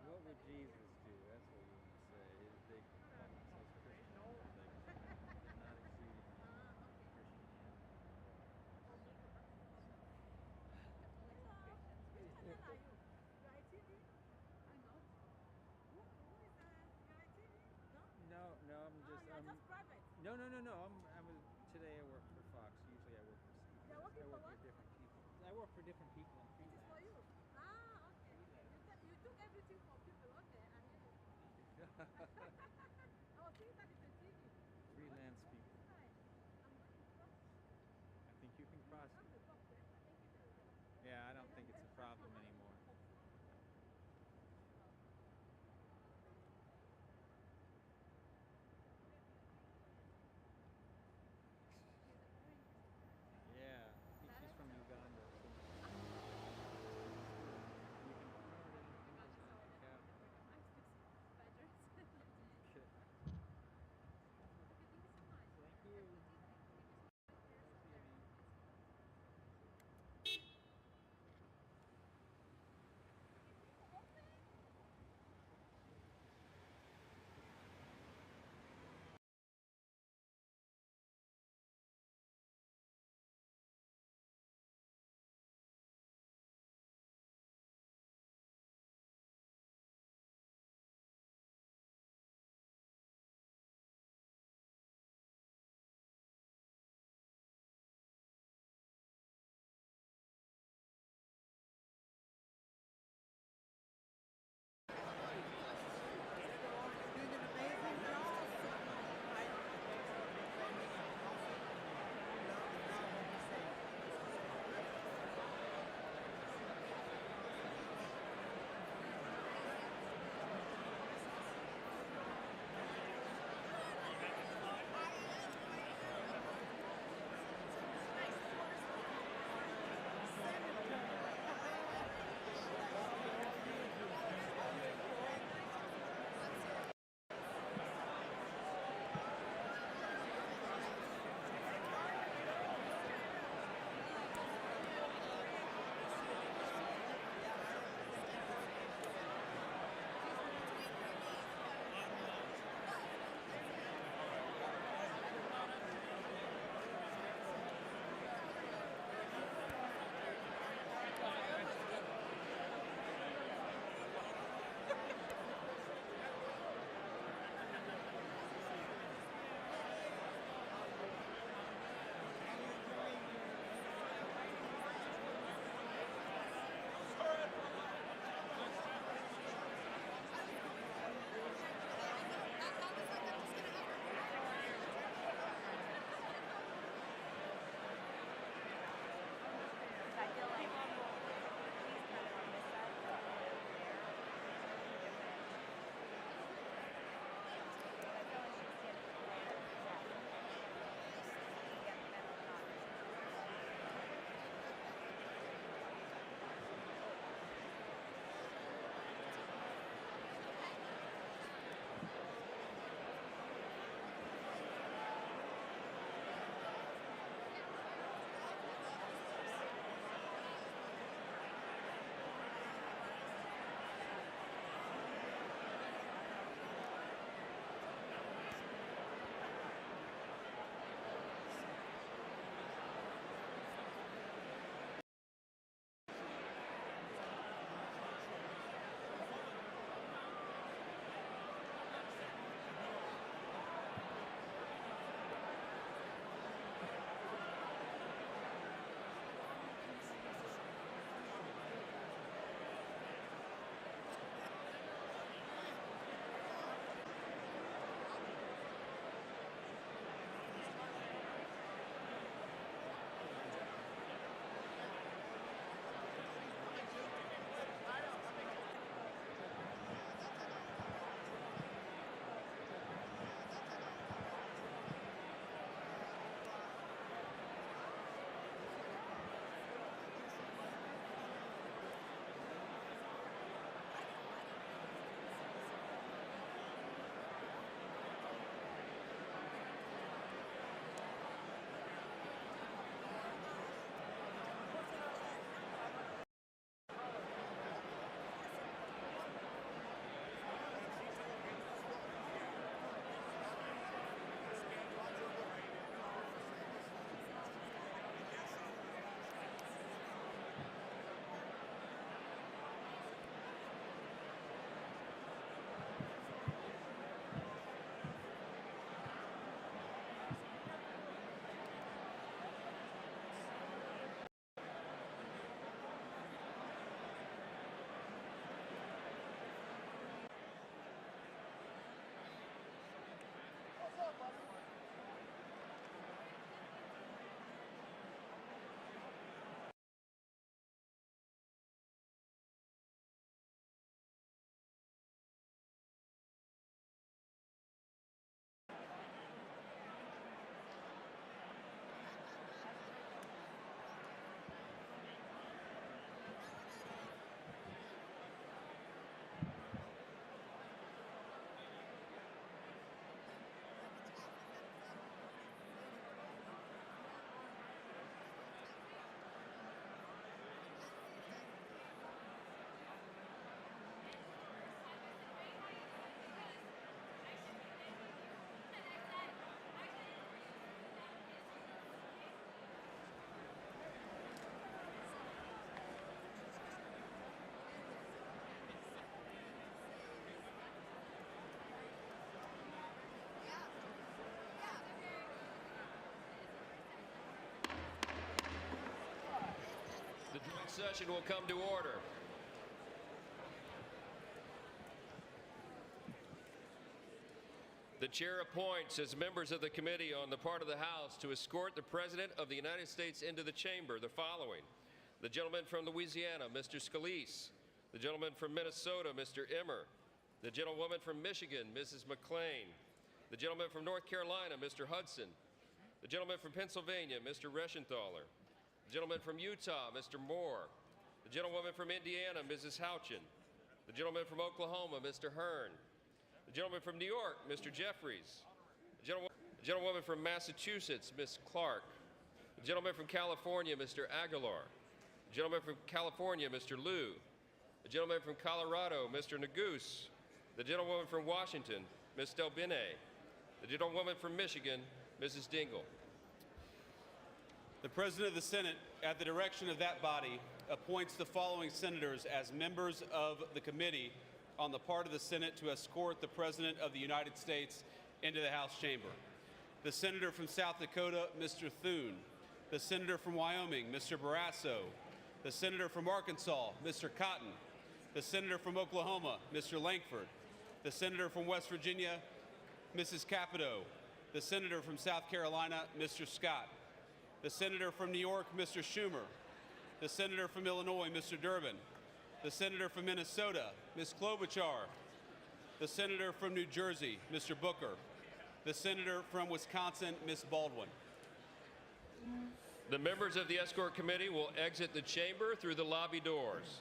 What would Jesus do? That's what you want to say. They call themselves Christian. They're not exceeding Christianity. Which channel are you? You are TV? I'm not. Who is you are TV? No? No, I'm just. You are just private. No. Today I work for Fox. Usually I work for CBS. You are working for what? Different people. I work for different people and It is freelance. for you. Ah, okay. You took everything for people, okay? I mean, I was thinking that it's a TV. Freelance people. I'm going to cross. I think you can cross. I'm the box, eh? I think it's Yeah, I don't think it's a problem anymore. Yeah, I think she's from Uganda. You can promote anything that's not the cap. I speak Nigerian. Okay, thank you so much. session will come to order. The chair appoints as members of the committee on the part of the House to escort the President of the United States into the chamber the following: the gentleman from Louisiana, Mr. Scalise; the gentleman from Minnesota, Mr. Emmer; the gentlewoman from Michigan, Mrs. McClain; the gentleman from North Carolina, Mr. Hudson; the gentleman from Pennsylvania, Mr. Reschenthaler; the gentleman from Utah, Mr. Moore; the gentlewoman from Indiana, Mrs. Houchin; the gentleman from Oklahoma, Mr. Hearn; the gentleman from New York, Mr. Jeffries; the gentlewoman from Massachusetts, Ms. Clark; the gentleman from California, Mr. Aguilar; the gentleman from California, Mr. Liu; the gentleman from Colorado, Mr. Neguse; the gentlewoman from Washington, Ms. Delbene; the gentlewoman from Michigan, Mrs. Dingell. The President of the Senate, at the direction of that body, appoints the following senators as members of the committee on the part of the Senate to escort the President of the United States into the House chamber: the Senator from South Dakota, Mr. Thune; the Senator from Wyoming, Mr. Barrasso; the Senator from Arkansas, Mr. Cotton; the Senator from Oklahoma, Mr. Lankford; the Senator from West Virginia, Mrs. Capito; the Senator from South Carolina, Mr. Scott; the Senator from New York, Mr. Schumer; the Senator from Illinois, Mr. Durbin; the Senator from Minnesota, Ms. Klobuchar; the Senator from New Jersey, Mr. Booker; the Senator from Wisconsin, Ms. Baldwin. The members of the escort committee will exit the chamber through the lobby doors.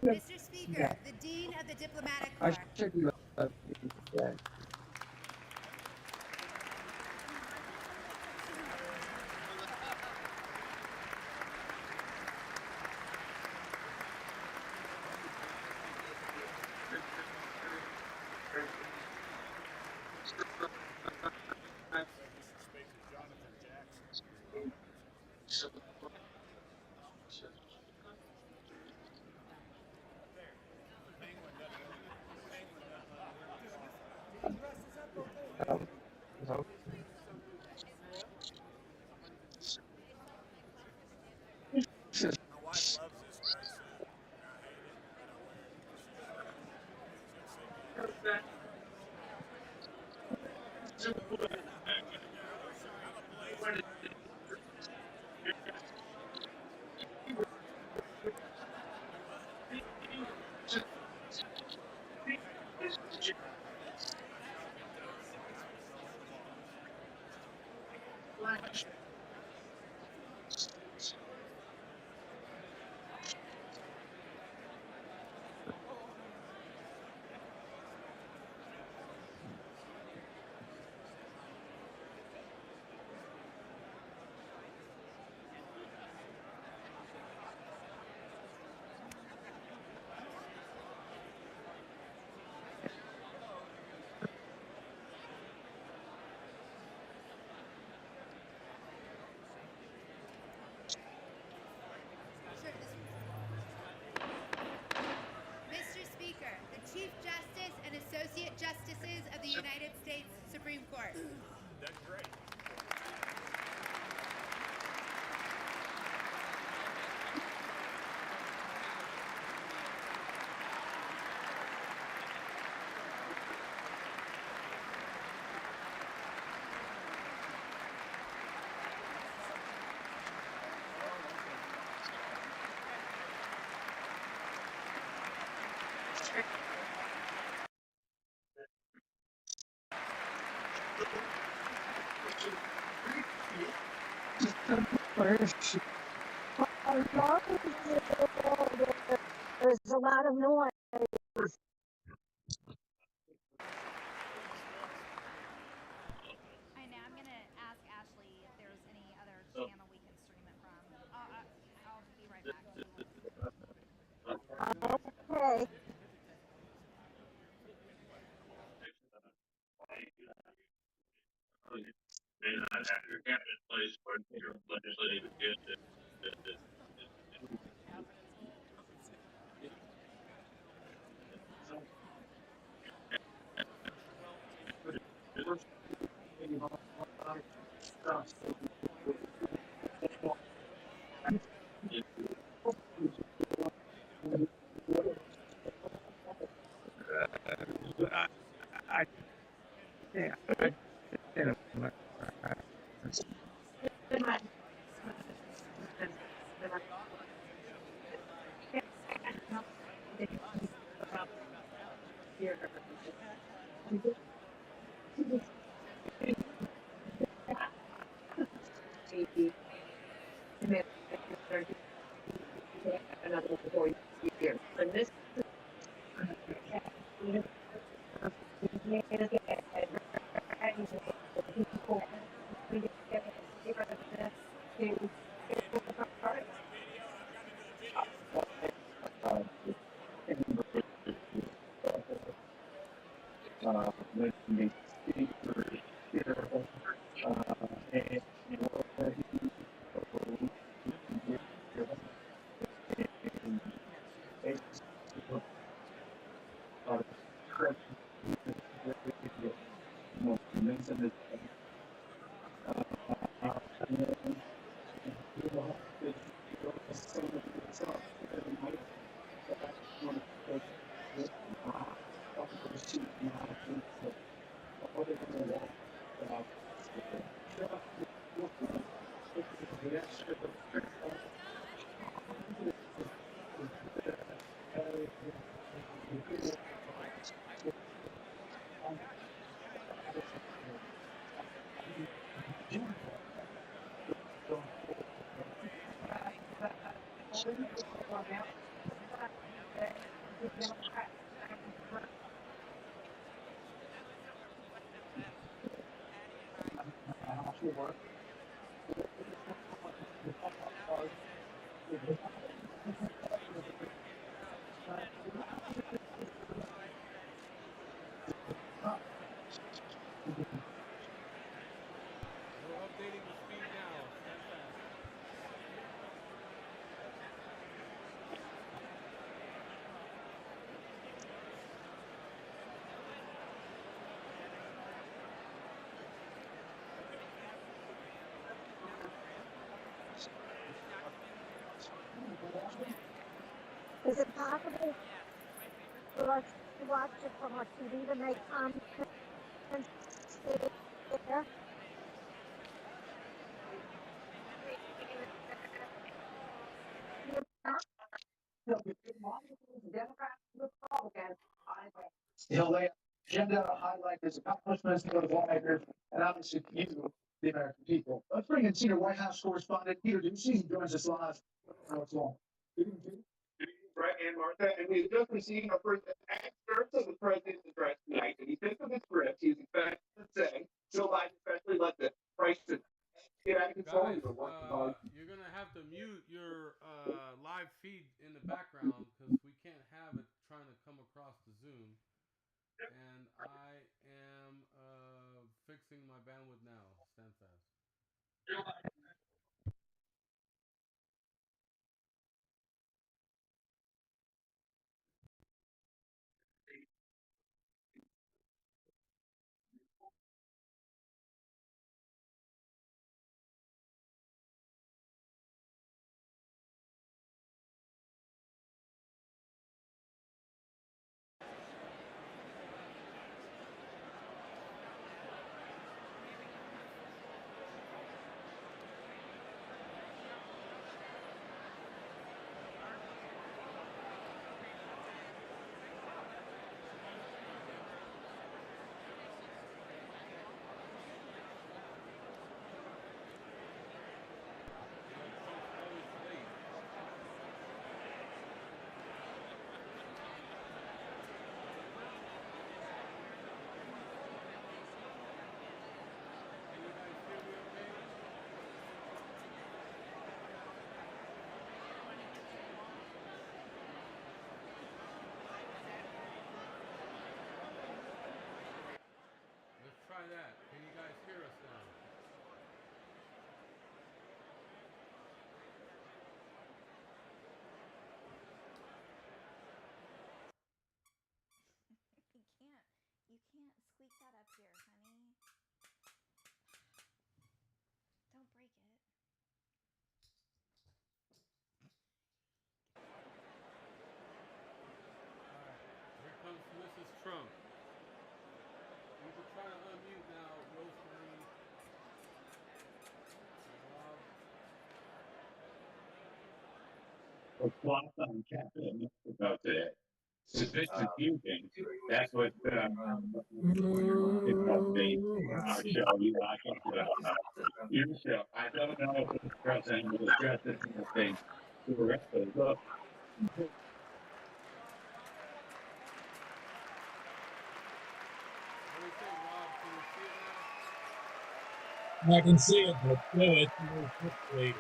Mr. Speaker, the Dean of the Diplomatic Corps. Mr. Speaker, the Chief Justice and Associate Justices of the United States Supreme Court. That's great. First, There's a lot of noise. I know. I'm gonna ask Ashley if there's any other channel we can stream it from. I'll be right back. Okay. May not have your cabinet place for your legislative agenda. We're updating the speed now. Stand fast. Is it possible for us to watch it from our TV to make comments there? He'll lay out agenda, highlight his accomplishments, for the lawmakers, and obviously you, the American people. Let's bring in senior White House correspondent Peter Doocy, who joins us live. How it's long. Brett and Martha, and we have just received our first excerpt of the president's address tonight. And he said from the script, he's expected to say, Joe Biden especially let the prices get out of control. Guys, you're gonna have to mute your live feed in the background because we can't have it trying to come across the Zoom. And I am fixing my bandwidth now. Stand fast. that up here, honey. Don't break it. Here comes Mrs. Trump. You can try to unmute now, Rosemary. What's lost on Captain about that? It's confusing. That's what it's update our show. You like your show. I don't know if the president will address this kind of thing directly. Look, What do you think, Rob? Can you see it now? I can see it, but still, it's a little pixelated.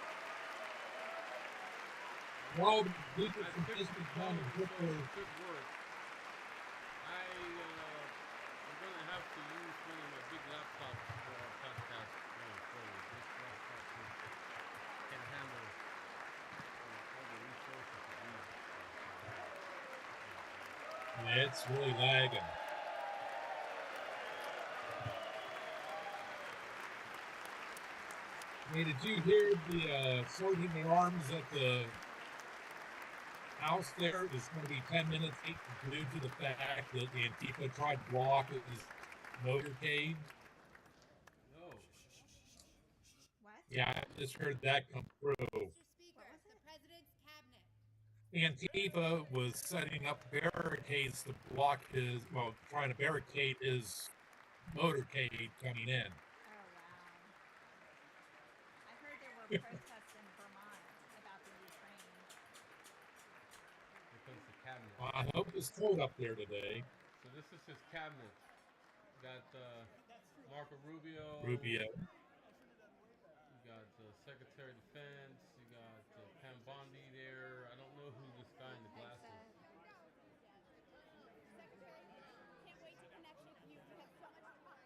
All the people At from 6 District o'clock, 1 and so Brooklyn, it should work. I'm going to have to use one of my big laptops for our podcast going forward. This laptop can handle all the resources that we need. yeah, it's really lagging. I mean, did you hear the sorting the arms at the house there is going to be 10 minutes late due to the fact that Antifa tried to block his motorcade? No. What? Yeah, I just heard that come through. What was it? Antifa was setting up barricades to block his, well, trying to barricade his motorcade coming in. Oh, wow. I heard there were protests in Vermont about the new train. Here comes the cabinet. Well, I hope it's cold up there today. So this is his cabinet. Got Marco Rubio. Rubio. You got Secretary of Defense. You got Pam Bondi there. I don't know who this guy in the glasses. Can't wait to connect with you. You have so much fun.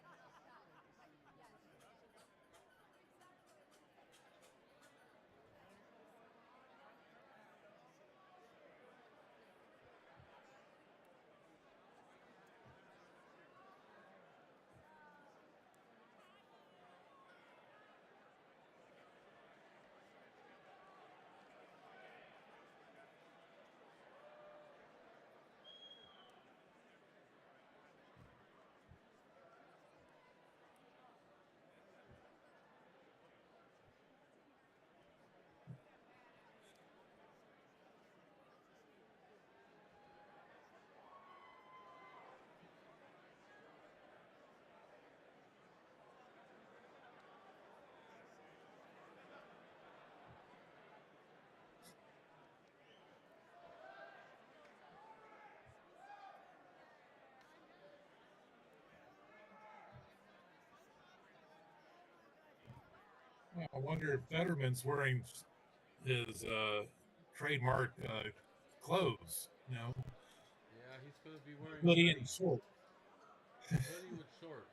I wonder if Fetterman's wearing his trademark clothes, you know, Yeah, he's going to be wearing hoodie hoodie. and shorts. Hoodie with shorts.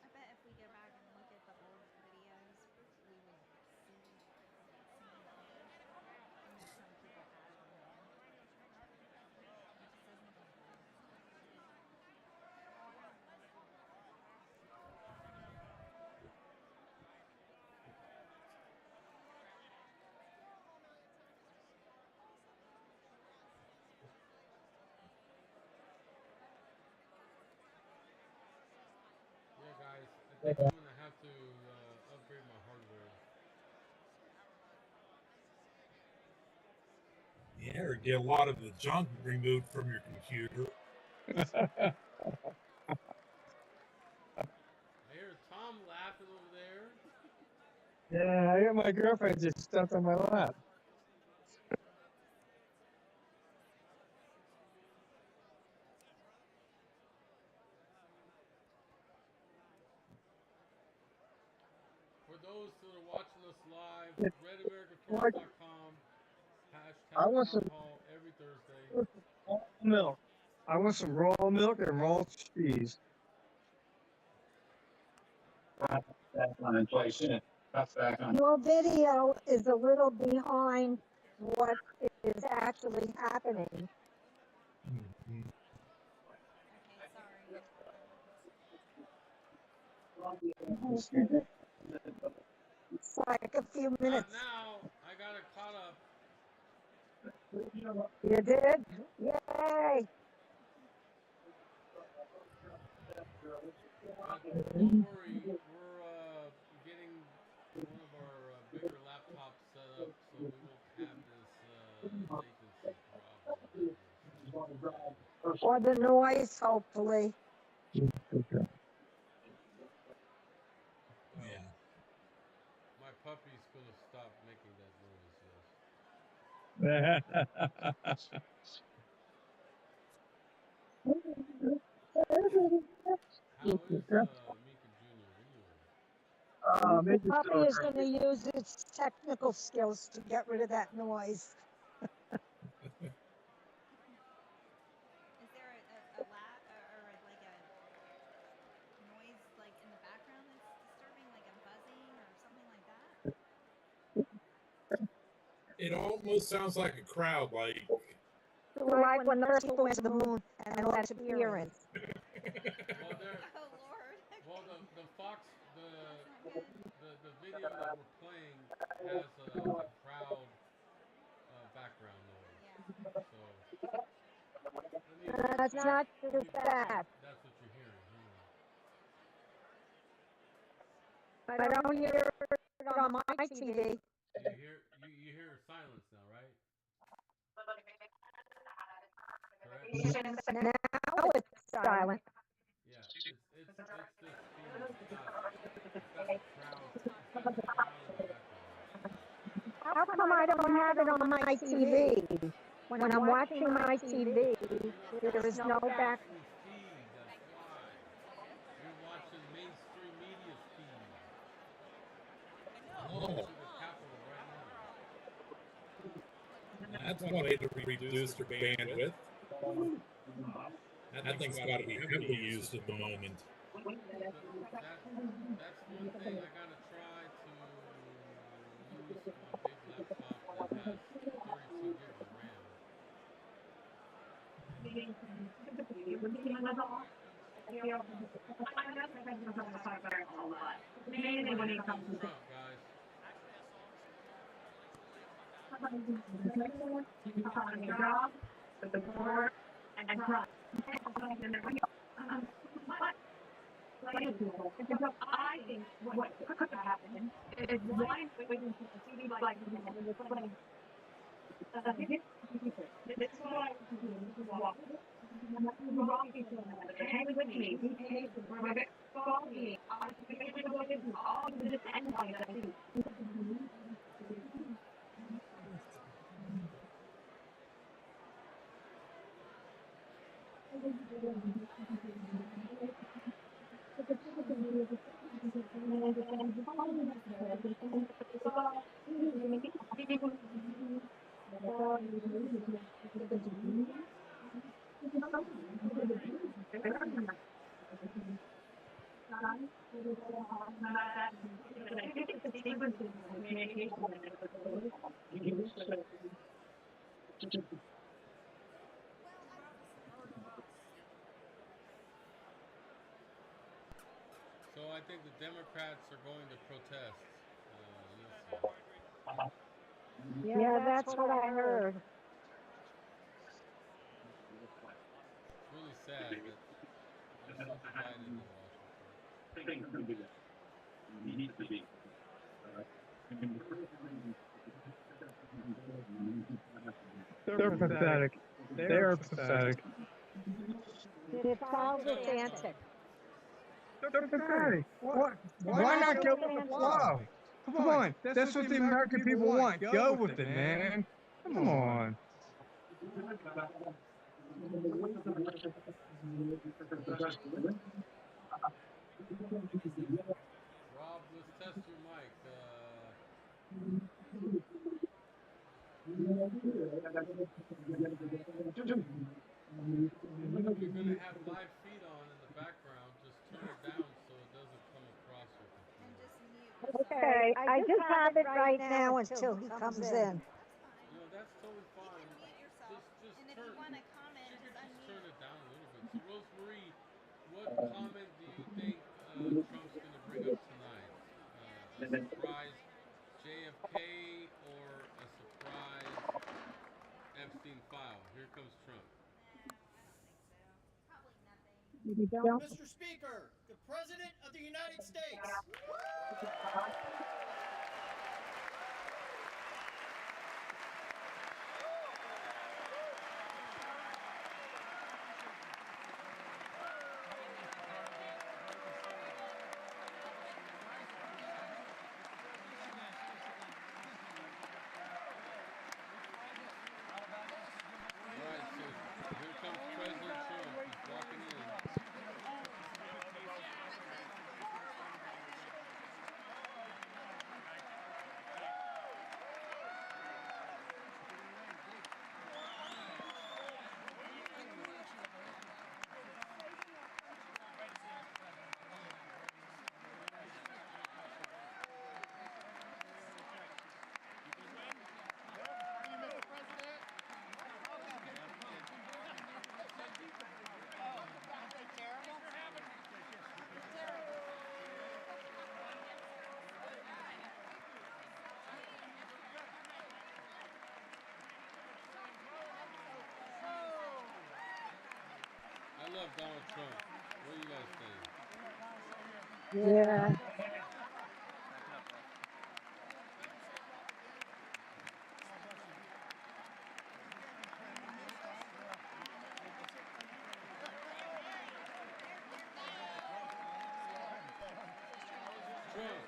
I bet if we go back and look at the old videos, we would see some of the things some people had on there. It just doesn't even Yeah, guys, I think I'm going to have to upgrade my hardware. Yeah, or get a lot of the junk removed from your computer. I hear Tom laughing over there. Yeah, I got my girlfriend just stuck on my lap. For those that are watching us live, RedAmericaFirst.com, I want hashtag some Town Hall every Thursday. raw milk. I want some raw milk and raw cheese. back on inflation. That's back on. Your video is a little behind what is actually happening. Mhm. Okay, sorry. It's like a few Not minutes. now. I got it caught up. You did? Yay! Don't worry. We're getting one of our bigger laptops set up, so we won't have this latency problem. Or the noise, hopefully. Yeah. My puppy's gonna stop making that noise. How is Mika Jr.? The puppy is going to use its technical skills to get rid of that noise. Is there a or like a noise like in the background that's disturbing, like a buzzing or something like that? It almost sounds like a crowd, like When the first went to the moon and let it appear in. Well, the Fox, the video that we're playing has a crowd background noise. So That's not too bad. that's what you're hearing. I don't hear it on my TV. You hear silence now, right? Correct? Now it's silent. Yeah, it's this feeling. It's got the crowd. It's got the crowd in the background. How come I don't have it on my TV? When I'm watching my TV, there is no back. Feed, that's why. You're watching mainstream media feed. oh, To the Capitol right now. that's one way to reduce their bandwidth. That thing's got to be heavily used at the moment. That's one thing I gotta try to use my big laptop that has 32 gigs of RAM. Trump, guys. I think what could happen is one within TV like this is what I hang with me. Follow me. All of this endpoint that I do. So I think the Democrats are going to protest. Yeah, that's what I heard. It's really sad that we're so divided in Washington. They're pathetic. They're pathetic. It's all this antic. They're pathetic. Why not go with the flow? Come on, that's what the American people want. Go with it, man. Come on. Rob, let's test your mic. You're going to have live feed on in the background. Just turn it down so it doesn't come across your computer. Okay, I just have it right now until he comes in. No, that's totally fine. Just And if turn, you want to comment, just unmute. turn it down a little bit. So, Rosemary, what comment do you think Trump's going to surprise JFK or a surprise Epstein file? Here comes Trump. Mr. Speaker, the President of the United States. All right, so here comes President Trump. He's walking in. I love Donald Trump. What do you guys think? Yeah. Trump,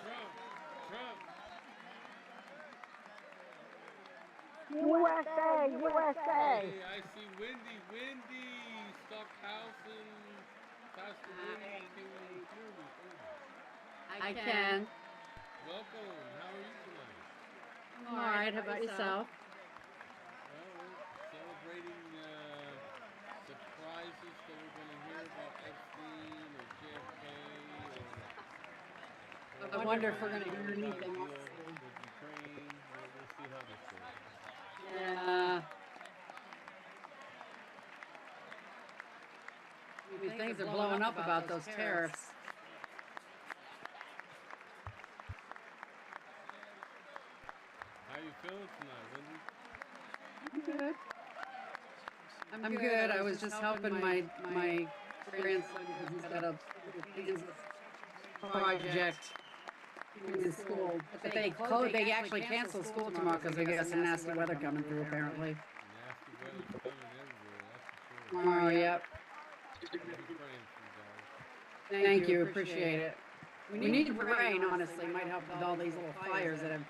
Trump, Trump. USA, USA. Hey, I see Wendy, Stockhausen, Pastor Wendy. Can you hear me? I can. Welcome. How are you tonight? All right. How about yourself? Well, we're celebrating surprises that we're going to hear about Epstein or JFK or I wonder if we're going to hear about anything deal else. with Ukraine. We'll see how this goes. Yeah. Things are blowing up about those tariffs. How you feeling tonight, Wendy? Good. I'm good. I was just helping my grandson because he's got a project in school. But they actually canceled school tomorrow because they got some nasty weather coming through apparently. Nasty weather's coming everywhere, that's for sure. Oh, yep. I'll be praying for you guys. Thank you. Appreciate it. We need rain, honestly. Might help with all these little fires that have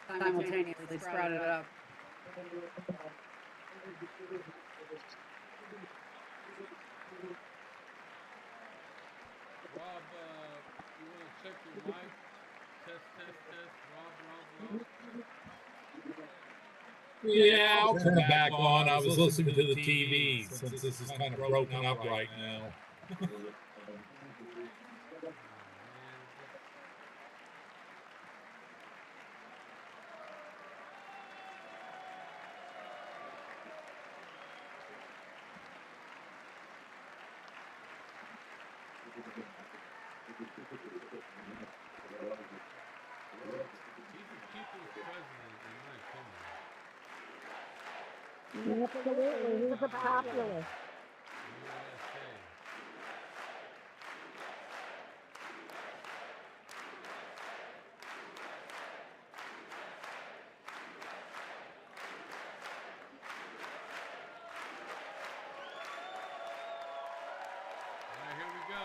simultaneously sprouted up. Rob, you want to check your mic? Test. Rob. Yeah, I'll turn it back on. I was listening to the TV since this is kind of broken up right now. He's the people's president, in my opinion. Absolutely, he's a populist. What do I say? All right, here we go.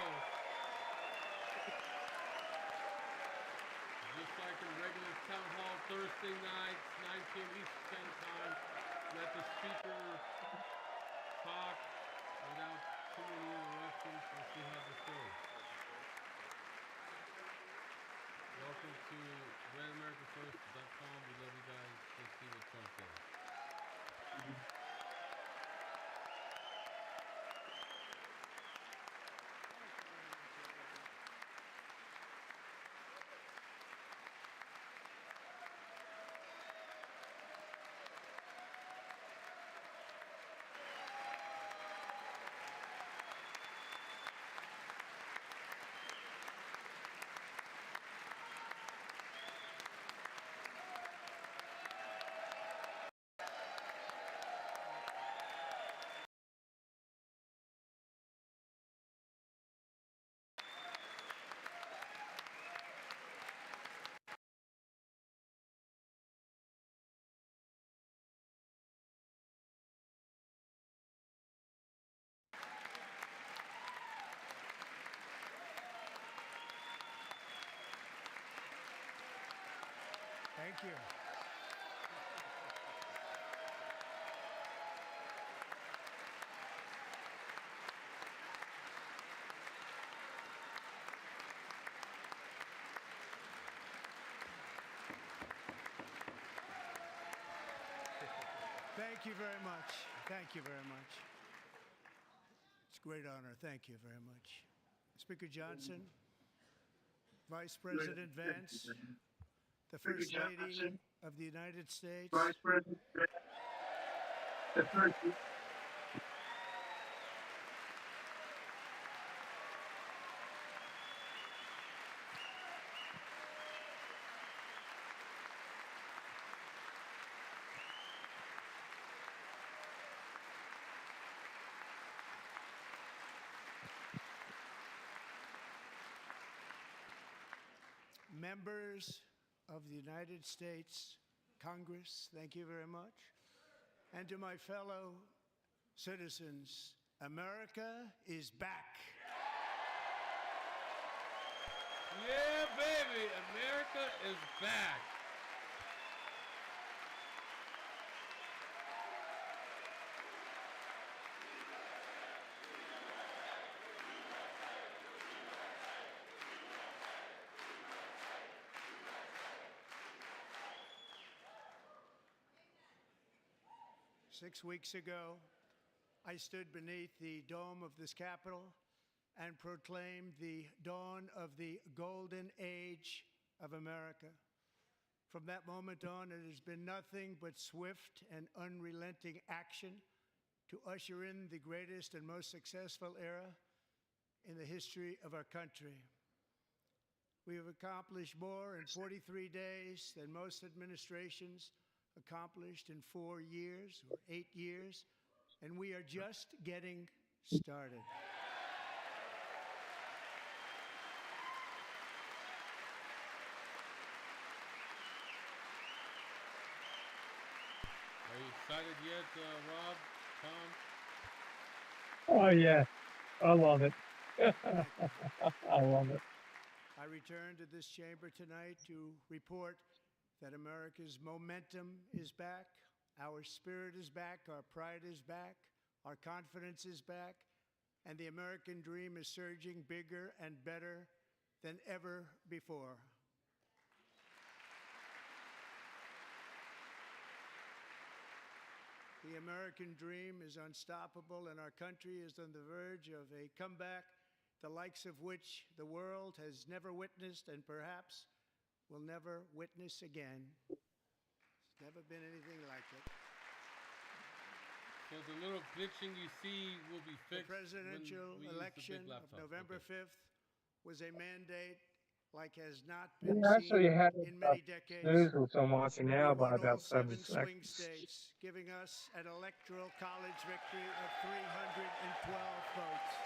Just like a regular town hall Thursday nights, 9 p.m. Eastern Standard Time. Let the speaker talk without too many interruptions. We'll see how this goes. Welcome to RedAmericaFirst.com. We love you guys. Let's see what Trump says. Thank you. Thank you very much. Thank you very much. It's a great honor. Thank you very much. Speaker Johnson, Vice President Vance, the First Lady of the United States, Vice President, the first. members of the United States Congress, thank you very much. And to my fellow citizens, America is back. Yeah, baby, America is back. Six weeks ago, I stood beneath the dome of this Capitol and proclaimed the dawn of the golden age of America. From that moment on, it has been nothing but swift and unrelenting action to usher in the greatest and most successful era in the history of our country. We have accomplished more in 43 days than most administrations accomplished in 4 years or 8 years, and we are just getting started. Are you excited yet, Rob, Tom? Oh, yeah. I love it. I love it. I return to this chamber tonight to report that America's momentum is back, our spirit is back, our pride is back, our confidence is back, and the American dream is surging bigger and better than ever before. The American dream is unstoppable, and our country is on the verge of a comeback, the likes of which the world has never witnessed and perhaps will never witness again. There's never been anything like it. So the little glitching you see will be fixed. The presidential when we use the big election of laptop. November Okay. 5th was a mandate like has not been Yeah, actually seen had in many decades. news which I'm watching now We by won all about 7 swing seconds. states, giving us an electoral college victory of 312 votes.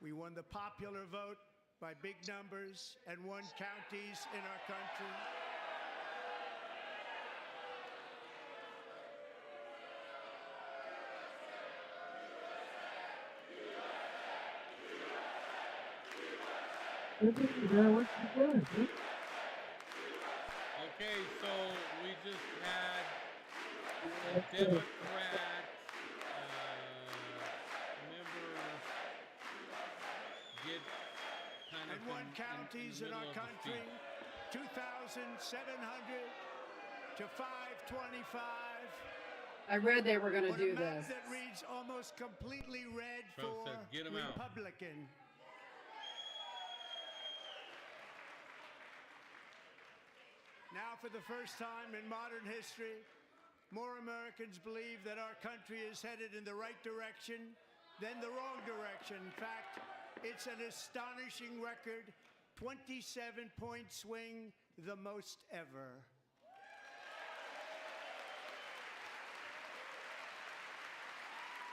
We won the popular vote by big numbers and won counties in our country. Okay, so we just had a Democrat member get kind of And won counties in our country, 2,700 to 525. I read they were going to On do a map this. that reads almost completely red Trump for said, "Get 'em out." Republican. Now, for the first time in modern history, more Americans believe that our country is headed in the right direction than the wrong direction. In fact, it's an astonishing record, 27-point swing, the most ever.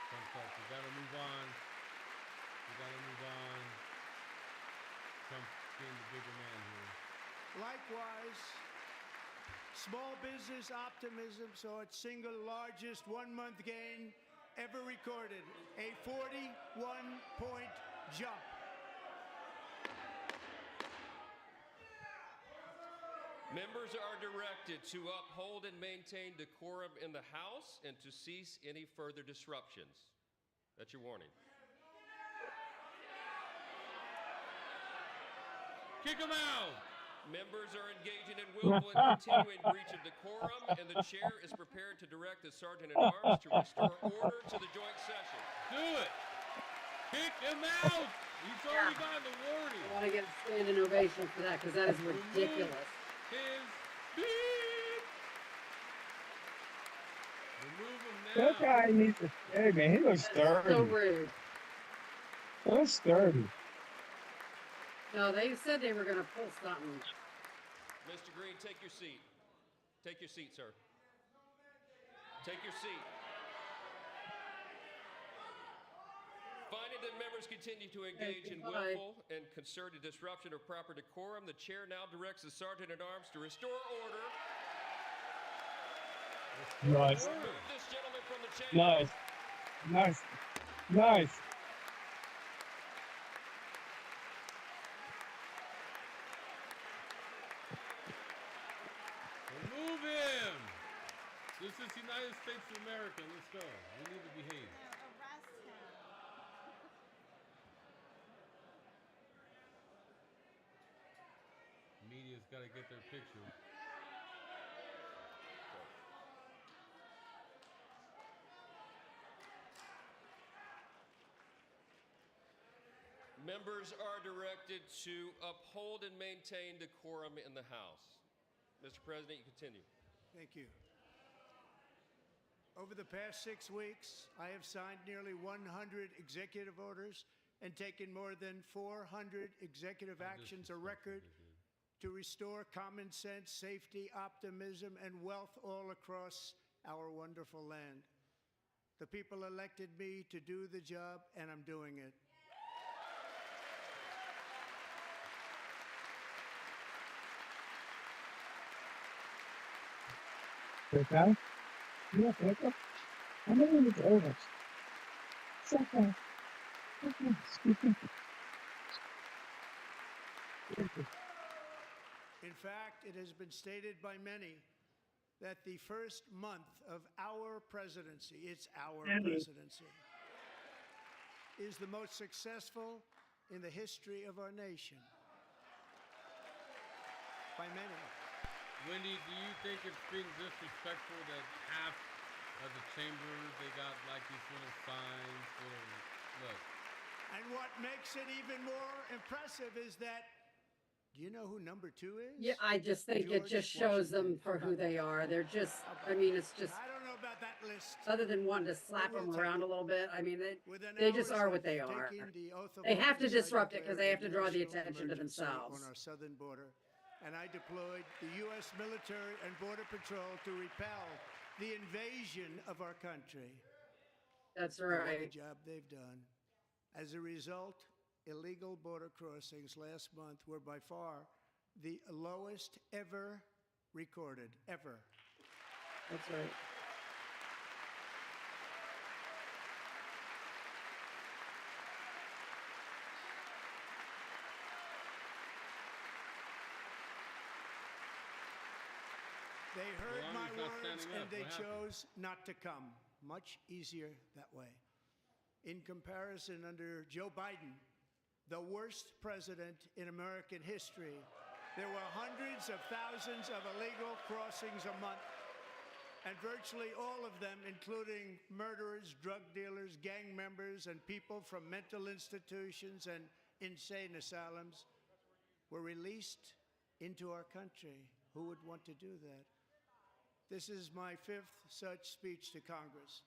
Trump said, "You gotta move on. You gotta move on." Trump being the bigger man here. Likewise, Small business optimism saw its single largest one-month gain ever recorded, a 41-point jump. Members are directed to uphold and maintain decorum in the House and to cease any further disruptions. That's your warning. Kick him out! Members are engaging in willful and continuing breach of decorum, and the chair is prepared to direct the Sergeant-at-Arms to restore order to the joint session. Do it! Kick him out! He's already gotten the warning. I want to give a standing ovation for that because that is ridiculous. His beep! Remove him now. That guy needs to stay, man. He looks So dirty. rude. Looks dirty. No, they said they were going to pull something. Mr. Green, take your seat. Take your seat, sir. Take your seat. Finding that members continue to engage in willful and concerted disruption of proper decorum, the chair now directs the Sergeant-at-Arms to restore order. Nice. Remove this gentleman from the chamber. Nice. Nice. Remove him! This is the United States of America. Let's go. We need to behave. Arrest him. Media's got to get their picture. Members are directed to uphold and maintain decorum in the House. Mr. President, you continue. Thank you. Over the past 6 weeks, I have signed nearly 100 executive orders and taken more than 400 executive actions, a record to restore common sense, safety, optimism, and wealth all across our wonderful land. The people elected me to do the job, and I'm doing it. Take out. Yeah, take up. I know it's over. Second. In fact, it has been stated by many that the first month of our presidency, it's our presidency, is the most successful in the history of our nation. By many. Wendy, do you think it's being disrespectful that half of the chamber, they got like these little signs, look. And what makes it even more impressive is that, do you know who number 2 is? Yeah, I just think it just shows them for who they are. They're just, I mean, it's just, I don't know about that list. other than wanting to slap them around a little bit, I mean, they just are what they are. They have to disrupt it because they have to draw the attention to themselves. On our southern border. And I deployed the U.S. military and Border Patrol to repel the invasion of our country. That's What a right. job they've done. As a result, illegal border crossings last month were by far the lowest ever recorded, ever. That's right. They heard my Lonnie's not words standing and up. they What happened? chose not to come. Much easier that way. In comparison, under Joe Biden, the worst president in American history, there were hundreds of thousands of illegal crossings a month. And virtually all of them, including murderers, drug dealers, gang members, and people from mental institutions and insane asylums, were released into our country. Who would want to do that? This is my 5th such speech to Congress.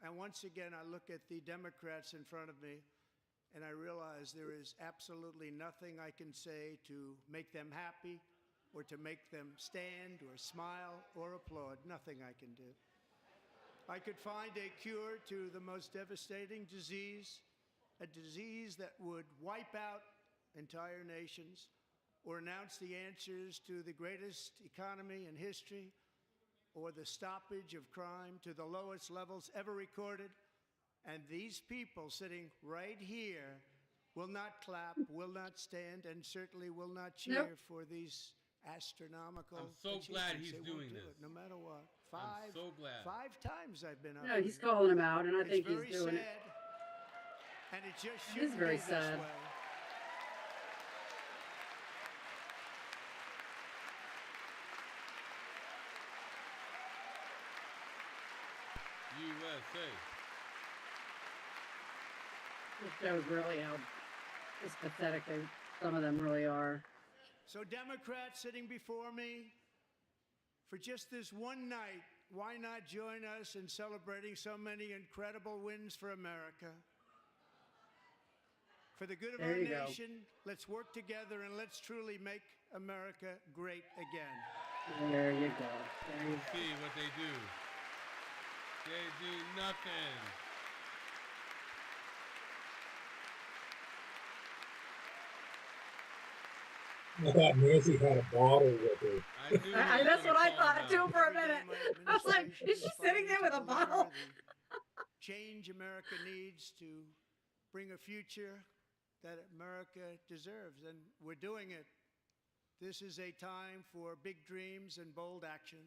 And once again, I look at the Democrats in front of me, and I realize there is absolutely nothing I can say to make them happy or to make them stand or smile or applaud. Nothing I can do. I could find a cure to the most devastating disease, a disease that would wipe out entire nations, or announce the answers to the greatest economy in history or the stoppage of crime to the lowest levels ever recorded. And these people sitting right here will not clap, will not stand, and certainly will not cheer Nope. for these astronomical I'm so glad achievements. he's They won't doing do this. it, no matter what. I'm so glad. 5 times I've been up No, he's here. calling him out, and I It's think he's very doing it. sad, and it just It is shouldn't very be this sad. way. USA. This shows really how just pathetic some of them really are. So Democrats sitting before me, for just this one night, why not join us in celebrating so many incredible wins for America? For the good of There our you go. nation, let's work together and let's truly make America great again. There you go. There you go. See what they do. They do nothing. I thought Nancy had a bottle with her. I knew he was That's gonna what I call thought him too out. for a Every day minute. my I was like, administration is she sitting there with a fighting to deliver bottle? the change America needs to bring a future that America deserves, and we're doing it. This is a time for big dreams and bold action.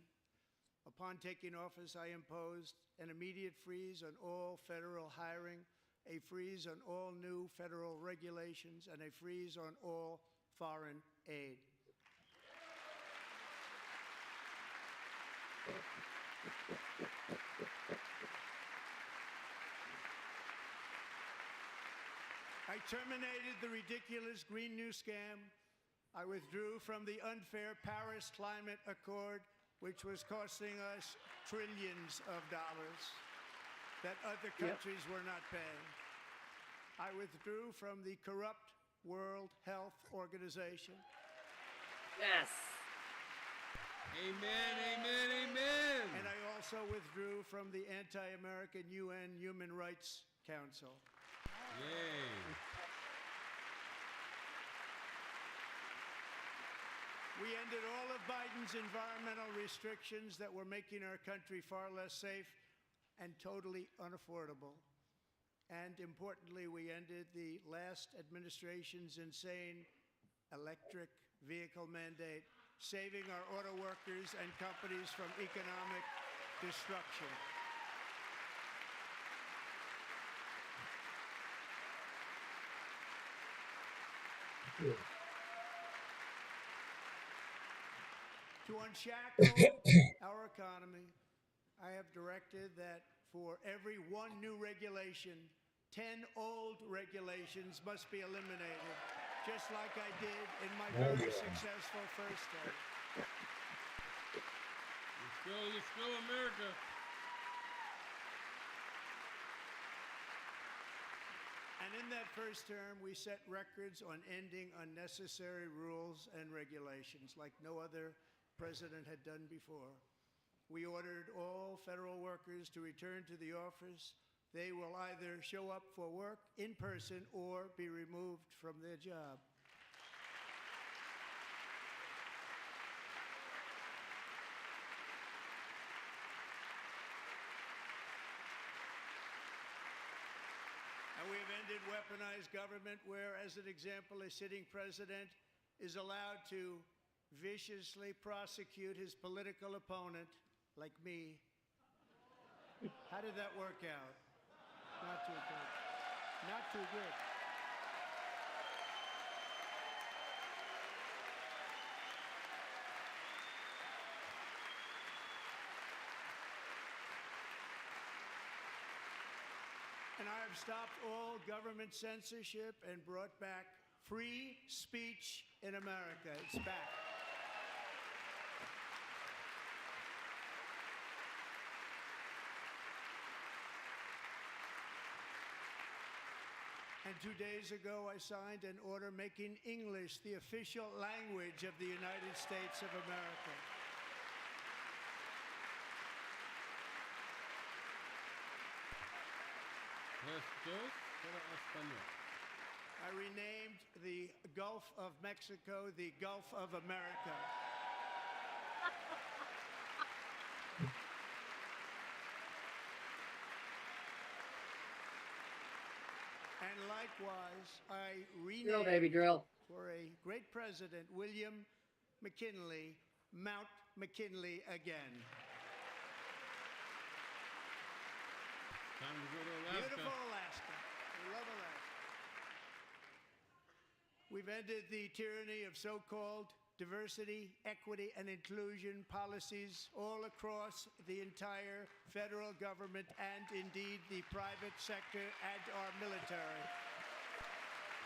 Upon taking office, I imposed an immediate freeze on all federal hiring, a freeze on all new federal regulations, and a freeze on all foreign aid. I terminated the ridiculous Green New Scam. I withdrew from the unfair Paris Climate Accord, which was costing us trillions of dollars that other countries were not paying. I withdrew from the corrupt World Health Organization. Yes. Amen, amen, amen. And I also withdrew from the anti-American UN Human Rights Council. Yay. We ended all of Biden's environmental restrictions that were making our country far less safe and totally unaffordable. And importantly, we ended the last administration's insane electric vehicle mandate, saving our auto workers and companies from economic destruction. Yeah. To unshackle our economy, I have directed that for every one new regulation, 10 old regulations must be eliminated, just like I did in my very successful first term. Let's go, America. And in that first term, we set records on ending unnecessary rules and regulations like no other president had done before. We ordered all federal workers to return to the office. They will either show up for work in person or be removed from their job. And we have ended weaponized government where, as an example, a sitting president is allowed to viciously prosecute his political opponent, like me. How did that work out? Not too good. Not too good. And I have stopped all government censorship and brought back free speech in America. It's back. And 2 days ago, I signed an order making English the official language of the United States of America. Esto es para español. I renamed the Gulf of Mexico the Gulf of America. And likewise, I Drill, baby, renamed drill. for a great president, William McKinley, Mount McKinley again. Time to go to Alaska. Beautiful Alaska. We love Alaska. We've ended the tyranny of so-called diversity, equity, and inclusion policies all across the entire federal government and indeed the private sector and our military.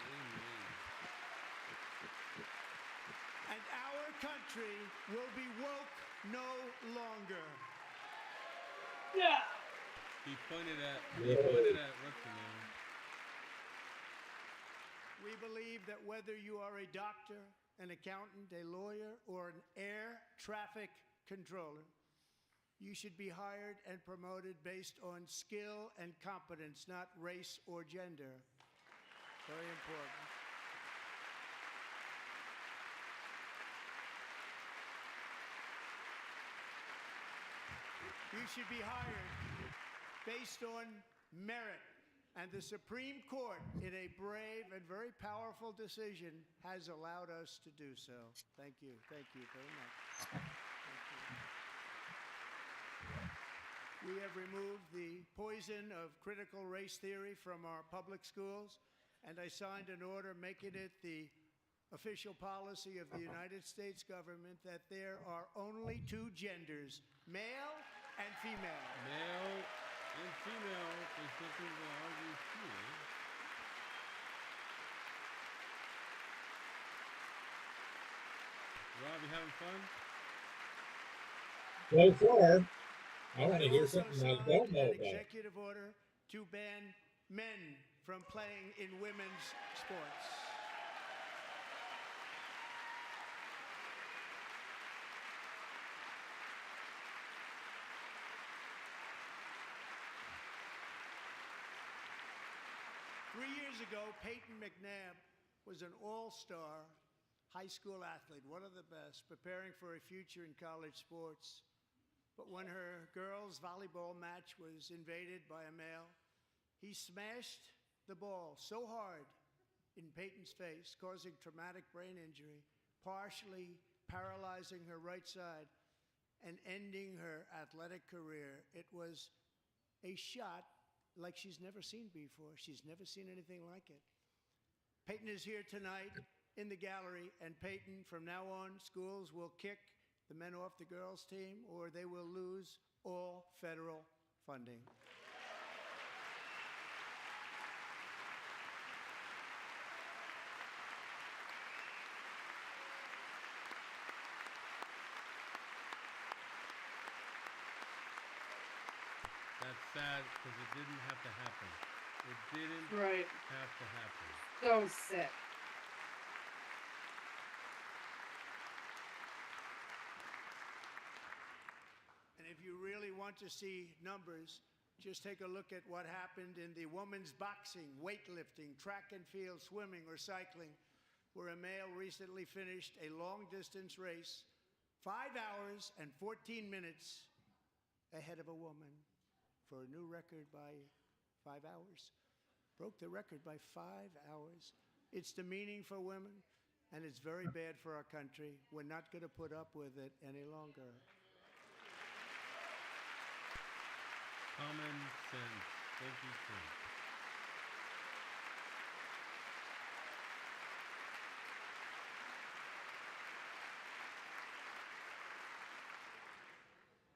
Amen. And our country will be woke no longer. He pointed at what's the name? We believe that whether you are a doctor, an accountant, a lawyer, or an air traffic controller, you should be hired and promoted based on skill and competence, not race or gender. Very important. You should be hired based on merit. And the Supreme Court, in a brave and very powerful decision, has allowed us to do so. Thank you. Thank you very much. Thank you. We have removed the poison of critical race theory from our public schools, and I signed an order making it the official policy of the United States government that there are only two genders, male and female. Male and female. There's nothing to argue here. Rob, you having fun? So far, I want to I hear also something I signed don't know an about. executive order to ban men from playing in women's sports. Three years ago, Peyton McNabb was an all-star high school athlete, one of the best, preparing for a future in college sports. But when her girls' volleyball match was invaded by a male, he smashed the ball so hard in Peyton's face, causing traumatic brain injury, partially paralyzing her right side and ending her athletic career. It was a shot like she's never seen before. She's never seen anything like it. Peyton is here tonight in the gallery, and Peyton, from now on, schools will kick the men off the girls' team, or they will lose all federal funding. That's sad because it didn't have to happen. It didn't Right. have to happen. So sick. And if you really want to see numbers, just take a look at what happened in the women's boxing, weightlifting, track and field, swimming, or cycling, where a male recently finished a long-distance race 5 hours and 14 minutes ahead of a woman for a new record by 5 hours. Broke the record by 5 hours. It's demeaning for women, and it's very bad for our country. We're not going to put up with it any longer. Common sense. Thank you, sir.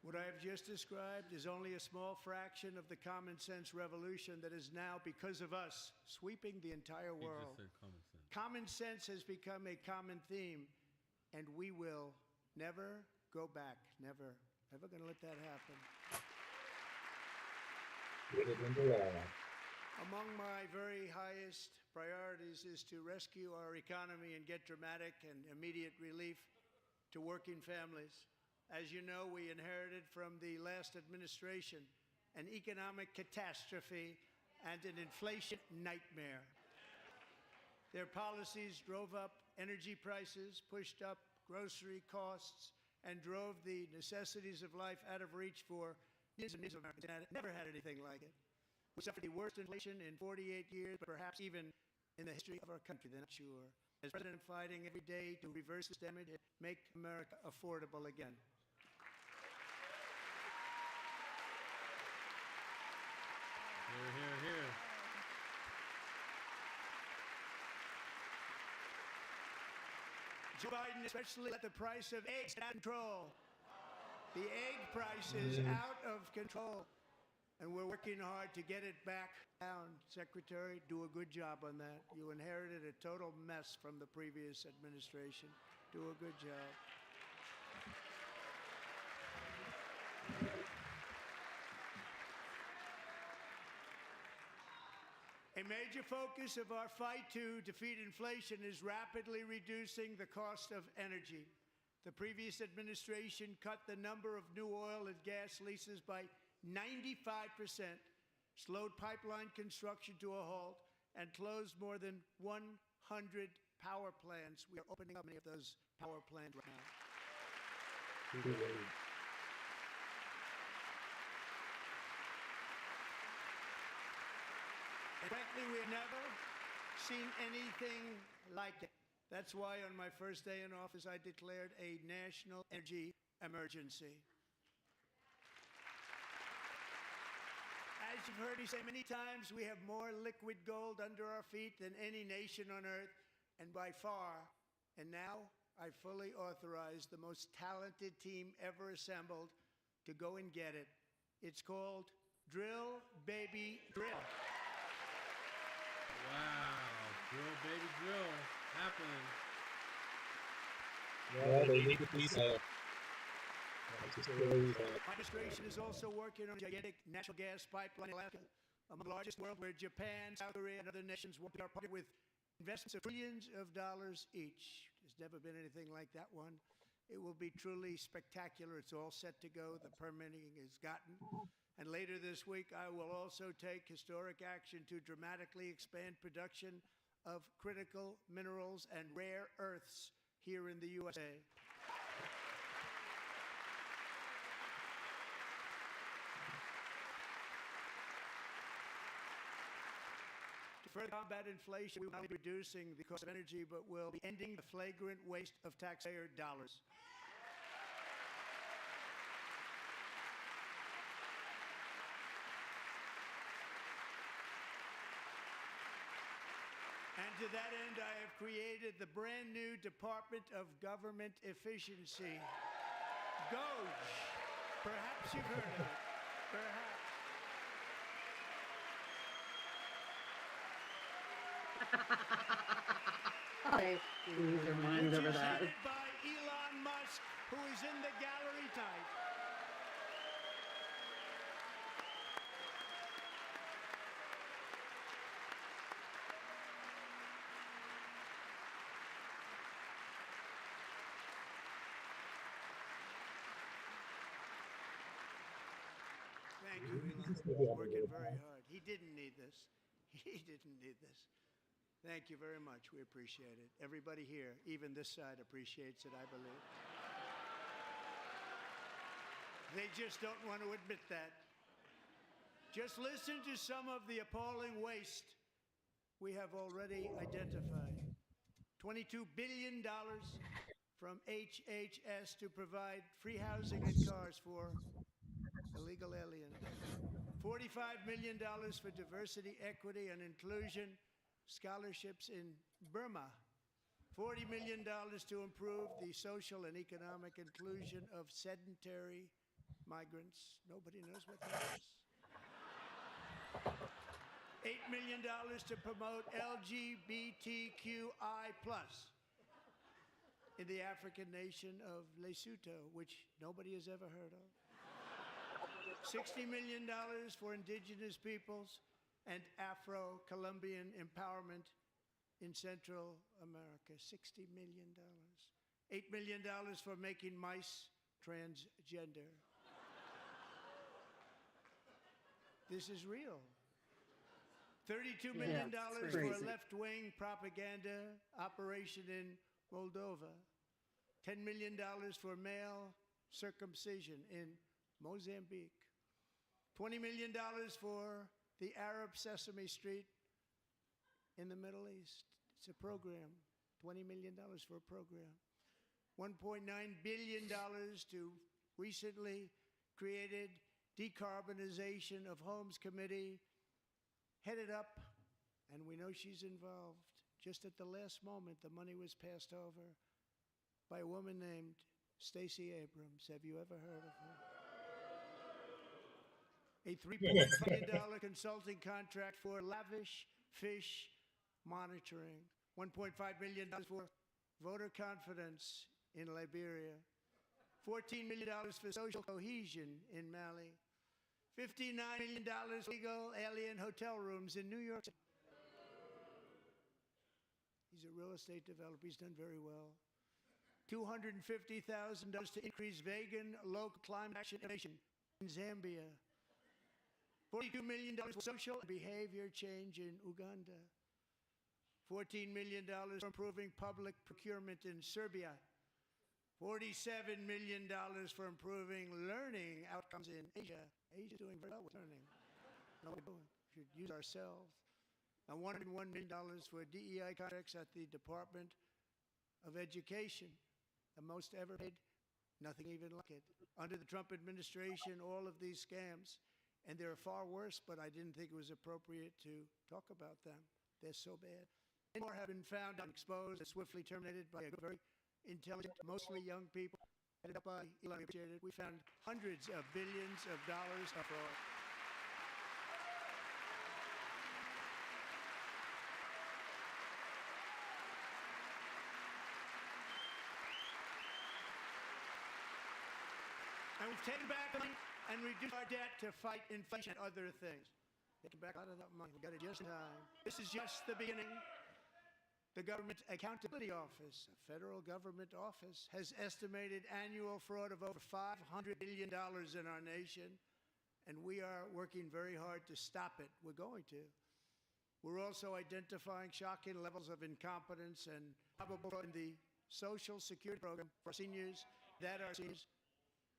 What I have just described is only a small fraction of the common sense revolution that is now, because of us, sweeping the entire He world. just said common sense. Common sense has become a common theme, and we will never go back. Never. Never going to let that happen. Get it into law. Among my very highest priorities is to rescue our economy and get dramatic and immediate relief to working families. As you know, we inherited from the last administration an economic catastrophe and an inflation nightmare. Their policies drove up energy prices, pushed up grocery costs, and drove the necessities of life out of reach for millions and millions of Americans. And never had anything like it. We suffered the worst inflation in 48 years, but perhaps even in the history of our country, they're not sure. As President fighting every day to reverse this damage and make America affordable again. Here. Joe Biden especially let the price of eggs get out of control. The egg price is out of control, and we're working hard to get it back down. Secretary, do a good job on that. You inherited a total mess from the previous administration. Do a good job. A major focus of our fight to defeat inflation is rapidly reducing the cost of energy. The previous administration cut the number of new oil and gas leases by 95%, slowed pipeline construction to a halt, and closed more than 100 power plants. We are opening up many of those power plants right now. And frankly, we have never seen anything like it. That's why on my first day in office, I declared a national energy emergency. As you've heard me say many times, we have more liquid gold under our feet than any nation on earth, and by far. And now I fully authorize the most talented team ever assembled to go and get it. It's called Drill, Baby, Drill. Wow. Drill, baby, drill. Happening. Yeah, they need to please My administration is also working on a gigantic natural gas pipeline in Alaska, among the largest in the world, where Japan, South Korea, and other nations will be our partner with investments of trillions of dollars each. There's never been anything like that one. It will be truly spectacular. It's all set to go. The permitting is gotten. And later this week, I will also take historic action to dramatically expand production of critical minerals and rare earths here in the USA. To further combat inflation, we will not be reducing the cost of energy, but will be ending the flagrant waste of taxpayer dollars. And to that end, I have created the brand new Department of Government Efficiency, DOGE. Perhaps you've heard of it. Perhaps. They lose their minds over that. Headed by Elon Musk, who is in the gallery tonight. Thank you, Elon. He's working very hard. He didn't need this. He didn't need this. Thank you very much. We appreciate it. Everybody here, even this side, appreciates it, I believe. They just don't want to admit that. Just listen to some of the appalling waste we have already identified. $22 billion from HHS to provide free housing and cars for illegal aliens. $45 million for diversity, equity, and inclusion scholarships in Burma. $40 million to improve the social and economic inclusion of sedentary migrants. Nobody knows what that is. $8 million to promote LGBTQI+ in the African nation of Lesotho, which nobody has ever heard of. $60 million for indigenous peoples and Afro-Colombian empowerment in Central America. $60 million. $8 million for making mice transgender. This is real. $32 Yeah, million it's for crazy. left-wing propaganda operation in Moldova. $10 million for male circumcision in Mozambique. $20 million for the Arab Sesame Street in the Middle East. It's a program. $20 million for a program. $1.9 billion to recently created Decarbonization of Homes Committee, headed up, and we know she's involved. Just at the last moment, the money was passed over by a woman named Stacey Abrams. Have you ever heard of her? A $3.5 million consulting contract for lavish fish monitoring. $1.5 million for voter confidence in Liberia. $14 million for social cohesion in Mali. $59 million legal alien hotel rooms in New York City. He's a real estate developer. He's done very well. $250,000 to increase vegan local climate action innovation in Zambia. $42 million for social and behavior change in Uganda. $14 million for improving public procurement in Serbia. $47 million for improving learning outcomes in Asia. Asia's doing very well with learning. No, we're doing. We should use ourselves. And $101 million for DEI contracts at the Department of Education. The most ever paid, nothing even like it. Under the Trump administration, all of these scams, and they're far worse, but I didn't think it was appropriate to talk about them. They're so bad. Many more have been found and exposed and swiftly terminated by a very intelligent, mostly young people, headed up by Elon Musk. We found hundreds of billions of dollars of fraud. And we've taken back the money and reduced our debt to fight inflation and other things. Taking back a lot of that money. We got it just in time. This is just the beginning. The Government Accountability Office, a federal government office, has estimated annual fraud of over $500 billion in our nation, and we are working very hard to stop it. We're going to. We're also identifying shocking levels of incompetence and probable fraud in the Social Security program for seniors, that are seniors,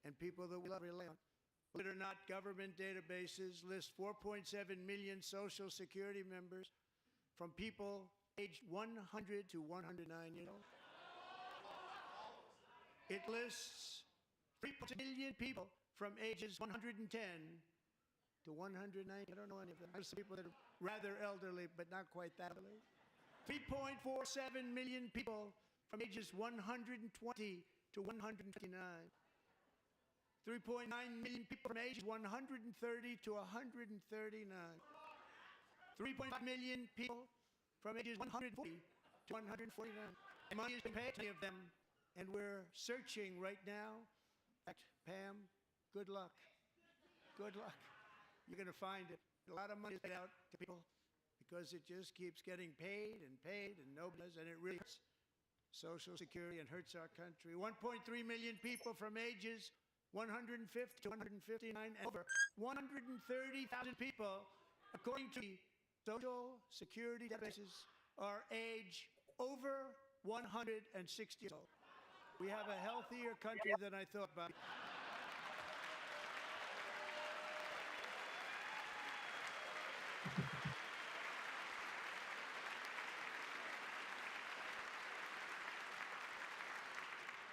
and people that we love rely on. Believe it or not, government databases list 4.7 million Social Security members from people aged 100 to 109 years old. It lists 3 million people from ages 110 to 190. I don't know any of them. There's some people that are rather elderly, but not quite that elderly. 3.47 million people from ages 120 to 159. 3.9 million people from ages 130 to 139. 3.5 million people from ages 140 to 149. And money is being paid to many of them, and we're searching right now. In fact, Pam, good luck. Good luck. You're going to find it. A lot of money is paid out to people because it just keeps getting paid, and nobody does, and it really hurts Social Security and hurts our country. 1.3 million people from ages 150 to 159, and over 130,000 people, according to the Social Security databases, are age over 160 years old. We have a healthier country than I thought about.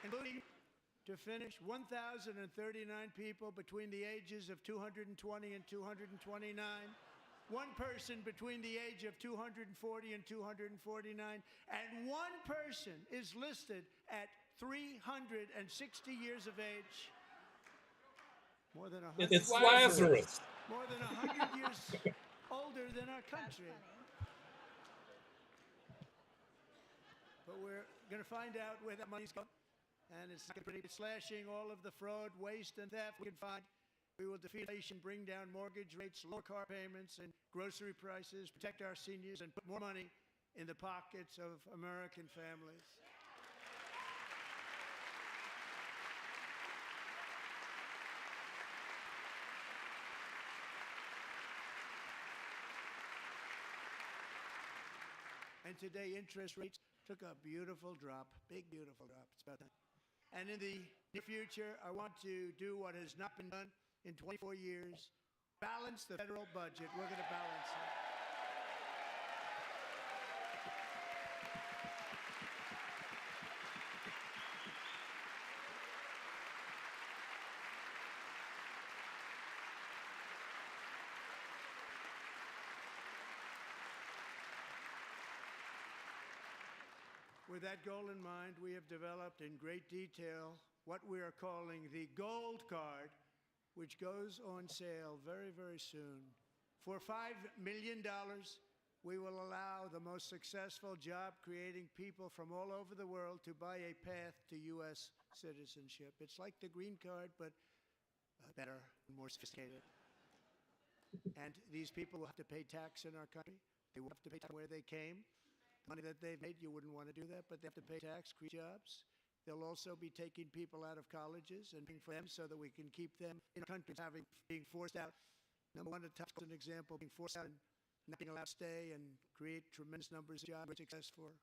Including, to finish, 1,039 people between the ages of 220 and 229. One person between the age of 240 and 249, and one person is listed at 360 years of age. More than 100. It's Lazarus. More than 100 years older than our country. But we're going to find out where that money's going, and it's going to be slashing all of the fraud, waste, and theft we can find. We will defeat inflation, bring down mortgage rates, lower car payments and grocery prices, protect our seniors, and put more money in the pockets of American families. And today, interest rates took a beautiful drop, big, beautiful drop. It's about time. And in the near future, I want to do what has not been done in 24 years, balance the federal budget. We're going to balance it. With that goal in mind, we have developed in great detail what we are calling the Gold Card, which goes on sale very, very soon. For $5 million, we will allow the most successful job-creating people from all over the world to buy a path to U.S. citizenship. It's like the green card, but better and more sophisticated. And these people will have to pay tax in our country. They will have to pay tax where they came. The money that they've made, you wouldn't want to do that, but they have to pay tax, create jobs. They'll also be taking people out of colleges and paying for them so that we can keep them in our country being forced out. Number one, to touch an example, being forced out and not being allowed to stay and create tremendous numbers of jobs, great success for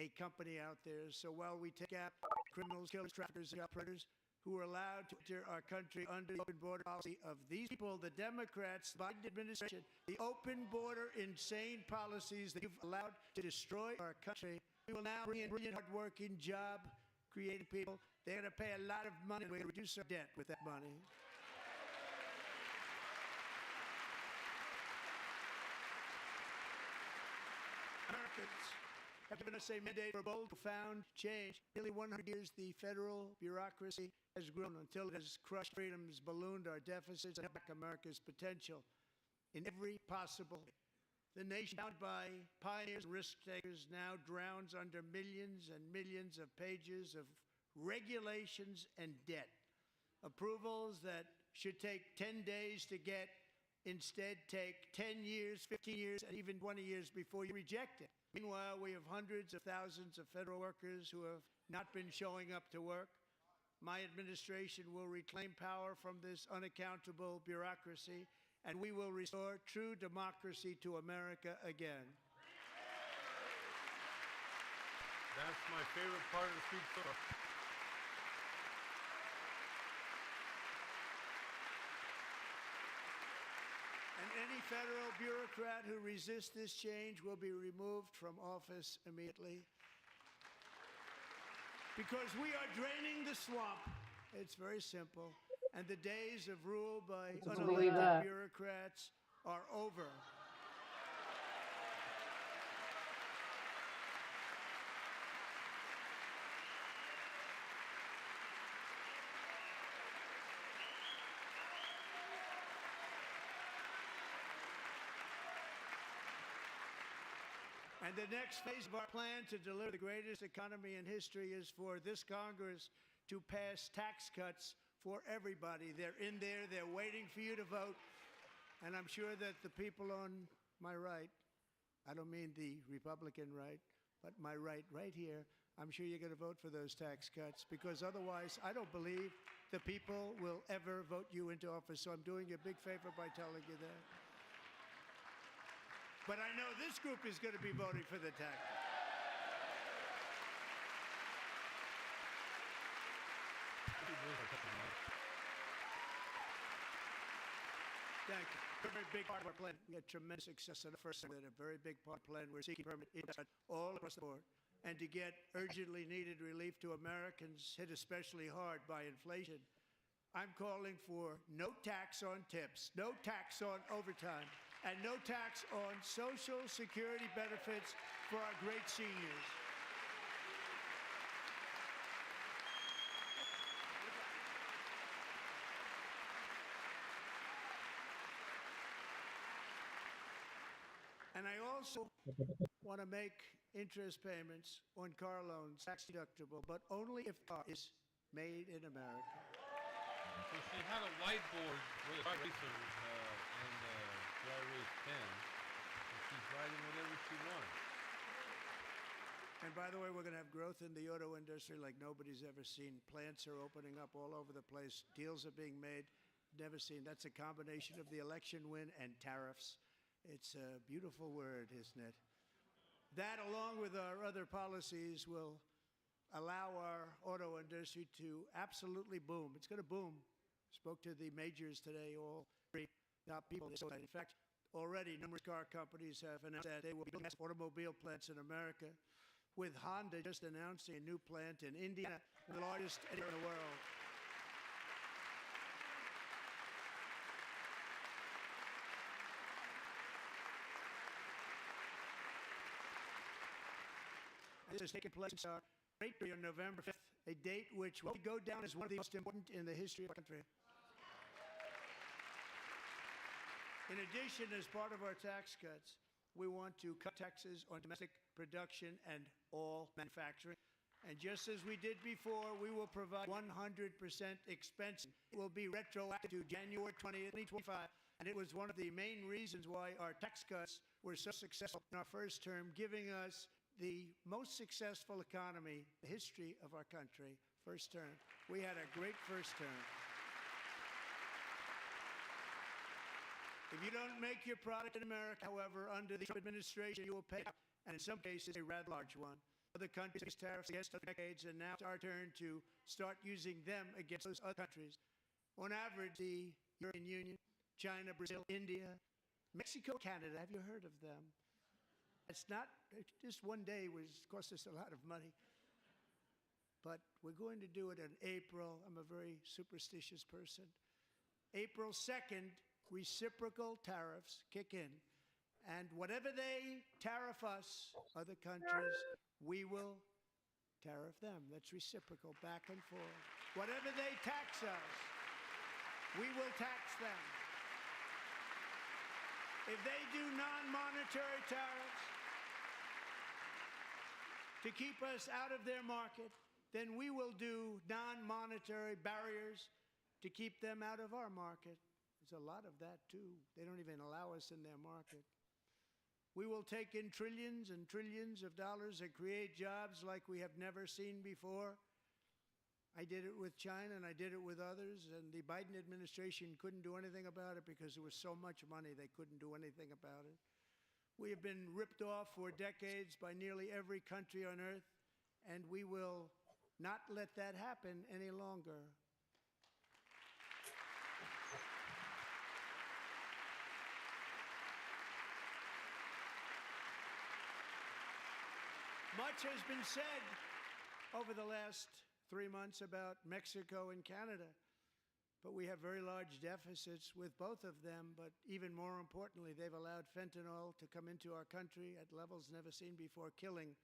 a company out there. So while we take out criminals, killers, traffickers, and job predators who are allowed to enter our country under the open border policy of these people, the Democrats, the Biden administration, the open border insane policies that you've allowed to destroy our country, we will now bring in brilliant, hardworking, job-creating people. They're going to pay a lot of money, and we're going to reduce our debt with that money. Americans have given us a mandate for bold, profound change. Nearly 100 years, the federal bureaucracy has grown until it has crushed freedoms, ballooned our deficits, and held back America's potential in every possible way. The nation, bound by pioneers and risk-takers, now drowns under millions and millions of pages of regulations and debt. Approvals that should take 10 days to get instead take 10 years, 15 years, and even 20 years before you reject it. Meanwhile, we have hundreds of thousands of federal workers who have not been showing up to work. My administration will reclaim power from this unaccountable bureaucracy, and we will restore true democracy to America again. That's my favorite part of the speech so far. And any federal bureaucrat who resists this change will be removed from office immediately. Because we are draining the swamp. It's very simple. And the days of rule by unelected bureaucrats are over. And the next phase of our plan to deliver the greatest economy in history is for this Congress to pass tax cuts for everybody. They're in there, they're waiting for you to vote. And I'm sure that the people on my right, I don't mean the Republican right, but my right here, I'm sure you're going to vote for those tax cuts, because otherwise I don't believe the people will ever vote you into office. So I'm doing you a big favor by telling you that. But I know this group is going to be voting for the tax. Thank you. A very big part of our plan. We had tremendous success in the first one. We had a very big part of the plan. We're seeking permanent investment all across the board. And to get urgently needed relief to Americans hit especially hard by inflation, I'm calling for no tax on tips, no tax on overtime, and no tax on Social Security benefits for our great seniors. And I also want to make interest payments on car loans tax deductible, but only if the car is made in America. So she had a whiteboard with a eraser and dry erase pen, and she's writing whatever she wants. And by the way, we're going to have growth in the auto industry like nobody's ever seen. Plants are opening up all over the place. Deals are being made, never seen. That's a combination of the election win and tariffs. It's a beautiful word, isn't it? That, along with our other policies, will allow our auto industry to absolutely boom. It's going to boom. Spoke to the majors today, all three top people. In fact, already numerous car companies have announced that they will be building massive automobile plants in America, with Honda just announcing a new plant in Indiana, the largest anywhere in the world. This is taking place in our great day on November 5th, a date which will go down as one of the most important in the history of our country. In addition, as part of our tax cuts, we want to cut taxes on domestic production and all manufacturing. And just as we did before, we will provide 100% expense. It will be retroactive to January 20th, 2025. And it was one of the main reasons why our tax cuts were so successful in our first term, giving us the most successful economy in the history of our country. First term. We had a great first term. If you don't make your product in America, however, under the Trump administration, you will pay, and in some cases, a rather large one. Other countries face tariffs against us for decades, and now it's our turn to start using them against those other countries. On average, the European Union, China, Brazil, India, Mexico, Canada, have you heard of them? It's not, just one day was cost us a lot of money. But we're going to do it in April. I'm a very superstitious person. April 2nd, reciprocal tariffs kick in. And whatever they tariff us, other countries, we will tariff them. That's reciprocal, back and forth. Whatever they tax us, we will tax them. If they do non-monetary tariffs to keep us out of their market, then we will do non-monetary barriers to keep them out of our market. There's a lot of that, too. They don't even allow us in their market. We will take in trillions and trillions of dollars and create jobs like we have never seen before. I did it with China, and I did it with others, and the Biden administration couldn't do anything about it because there was so much money they couldn't do anything about it. We have been ripped off for decades by nearly every country on earth, and we will not let that happen any longer. Much has been said over the last 3 months about Mexico and Canada, but we have very large deficits with both of them. But even more importantly, they've allowed fentanyl to come into our country at levels never seen before, killing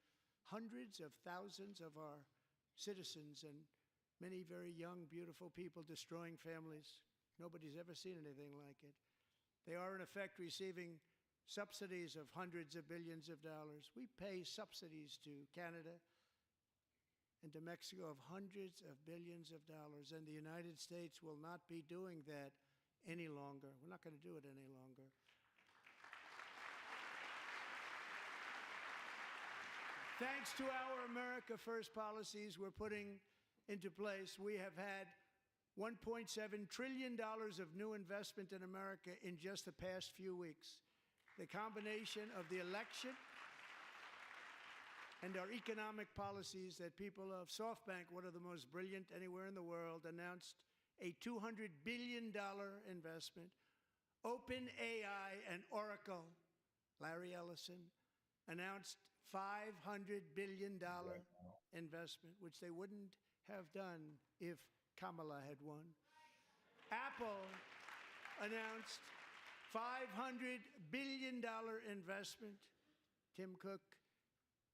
hundreds of thousands of our citizens and many very young, beautiful people, destroying families. Nobody's ever seen anything like it. They are, in effect, receiving subsidies of hundreds of billions of dollars. We pay subsidies to Canada and to Mexico of hundreds of billions of dollars, and the United States will not be doing that any longer. We're not going to do it any longer. Thanks to our America First policies we're putting into place, we have had $1.7 trillion of new investment in America in just the past few weeks. The combination of the election and our economic policies that people of SoftBank, one of the most brilliant anywhere in the world, announced a $200 billion investment. OpenAI and Oracle, Larry Ellison, announced $500 billion investment, which they wouldn't have done if Kamala had won. Apple announced $500 billion investment. Tim Cook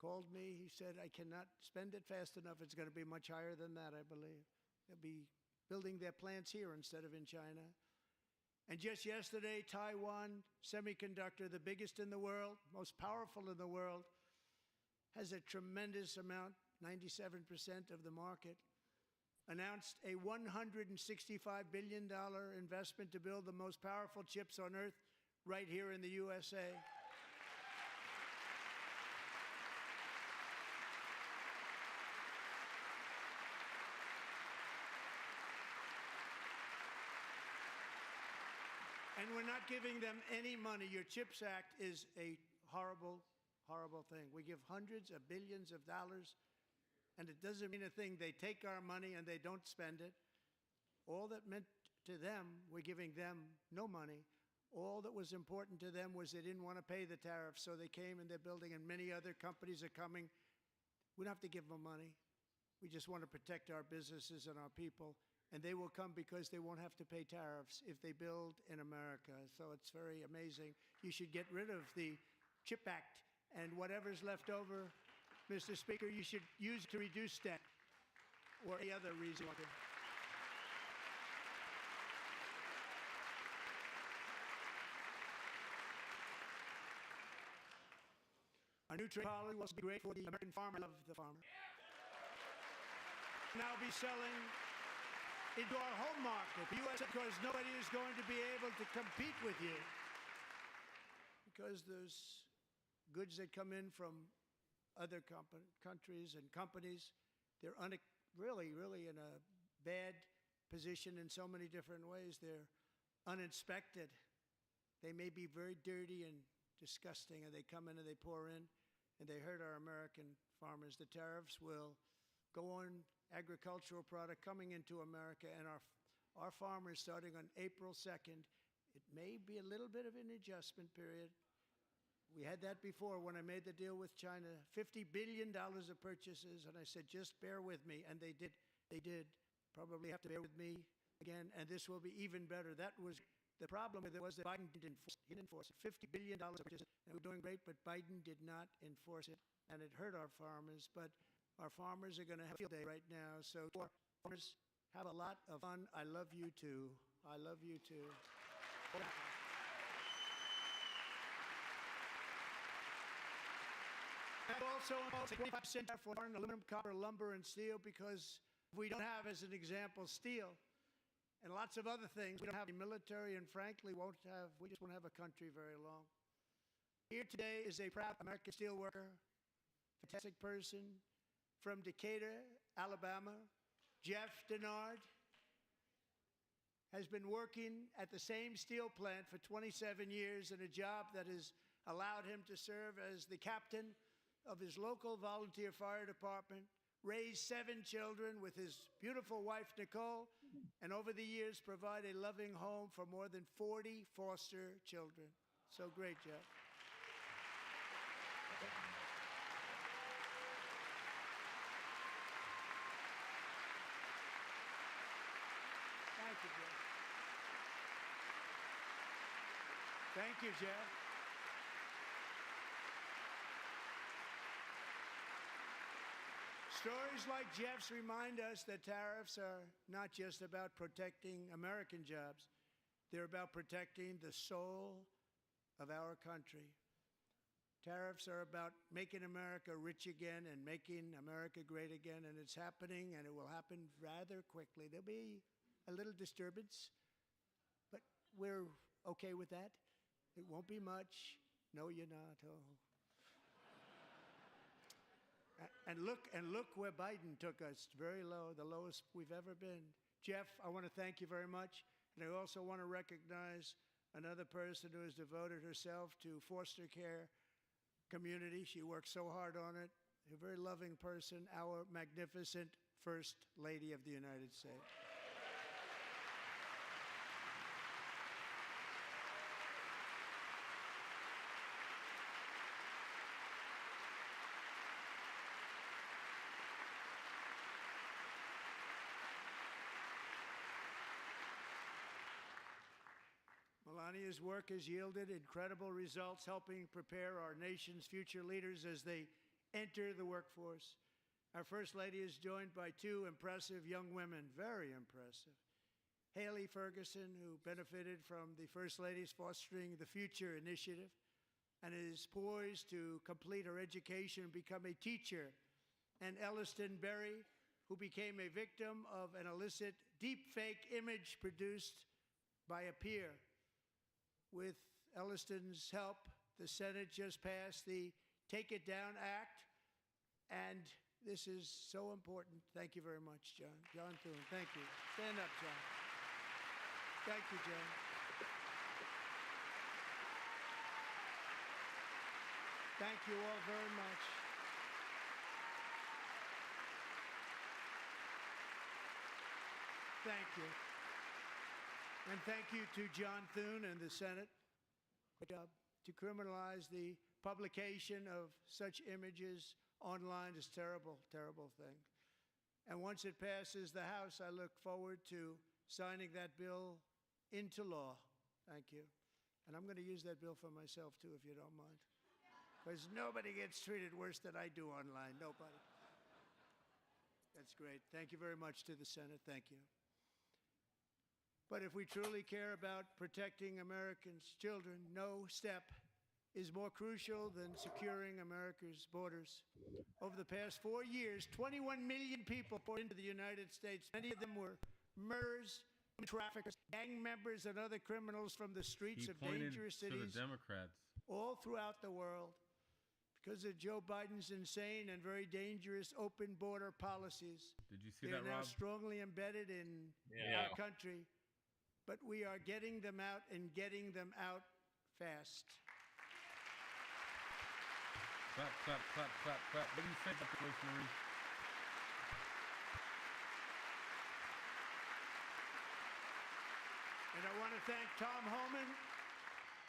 called me. He said, I cannot spend it fast enough. It's going to be much higher than that, I believe. They'll be building their plants here instead of in China. And just yesterday, Taiwan Semiconductor, the biggest in the world, most powerful in the world, has a tremendous amount, 97% of the market, announced a $165 billion investment to build the most powerful chips on earth right here in the USA. And we're not giving them any money. Your CHIPS Act is a horrible horrible thing. We give hundreds of billions of dollars, and it doesn't mean a thing. They take our money and they don't spend it. All that meant to them, we're giving them no money. All that was important to them was they didn't want to pay the tariffs, so they came and they're building, and many other companies are coming. We don't have to give them money. We just want to protect our businesses and our people, and they will come because they won't have to pay tariffs if they build in America. So it's very amazing. You should get rid of the CHIP Act, and whatever's left over, Mr. Speaker, you should use to reduce debt or any other reason. Our new trade policy will be great for the American farmer. I love the farmer. Now be selling into our home market, the U.S., because nobody is going to be able to compete with you. Because there's goods that come in from other countries and companies, they're really in a bad position in so many different ways. They're uninspected. They may be very dirty and disgusting, and they come in and they pour in, and they hurt our American farmers. The tariffs will go on agricultural product coming into America, and our farmers, starting on April 2nd, it may be a little bit of an adjustment period. We had that before when I made the deal with China, $50 billion of purchases, and I said, just bear with me, and they did. They did. Probably have to bear with me again, and this will be even better. That was the problem with it, was that Biden didn't enforce it. $50 billion of purchases, and we're doing great, but Biden did not enforce it, and it hurt our farmers. But our farmers are going to have a field day right now, so our farmers, have a lot of fun. I love you too. I love you too. And also 25% for foreign aluminum, copper, lumber, and steel, because we don't have, as an example, steel and lots of other things. We don't have the military, and frankly, we just won't have a country very long. Here today is a proud American steelworker, fantastic person from Decatur, Alabama. Jeff Denard has been working at the same steel plant for 27 years in a job that has allowed him to serve as the captain of his local volunteer fire department, raised 7 children with his beautiful wife, Nicole, and over the years provide a loving home for more than 40 foster children. So great, Jeff. Thank you, Jeff. Thank you, Jeff. Stories like Jeff's remind us that tariffs are not just about protecting American jobs. They're about protecting the soul of our country. Tariffs are about making America rich again and making America great again, and it's happening, and it will happen rather quickly. There'll be a little disturbance, but we're okay with that. It won't be much. No, you're not. Oh. And look where Biden took us, very low, the lowest we've ever been. Jeff, I want to thank you very much. And I also want to recognize another person who has devoted herself to foster care community. She works so hard on it. A very loving person, our magnificent First Lady of the United States. Melania's work has yielded incredible results, helping prepare our nation's future leaders as they enter the workforce. Our First Lady is joined by 2 impressive young women, very impressive. Haley Ferguson, who benefited from the First Lady's Fostering the Future initiative and is poised to complete her education and become a teacher. And Elliston Berry, who became a victim of an illicit deepfake image produced by a peer. With Elliston's help, the Senate just passed the Take It Down Act, and this is so important. Thank you very much, John. John Thune, thank you. Stand up, John. Thank you, John. Thank you all very much. Thank you. And thank you to John Thune and the Senate. Good job. To criminalize the publication of such images online is a terrible, terrible thing. And once it passes the House, I look forward to signing that bill into law. Thank you. And I'm going to use that bill for myself, too, if you don't mind. Because nobody gets treated worse than I do online. Nobody. That's great. Thank you very much to the Senate. Thank you. But if we truly care about protecting Americans' children, no step is more crucial than securing America's borders. Over the past 4 years, 21 million people poured into the United States. Many of them were murderers, traffickers, gang members, and other criminals from the streets of dangerous cities to the Democrats all throughout the world. Because of Joe Biden's insane and very dangerous open border policies, Did you see they're that, now Rob? strongly embedded in Yeah. our country. But we are getting them out and getting them out fast. Clap, clap, clap, clap, clap. What do you think about the Rosemary? And I want to thank Tom Homan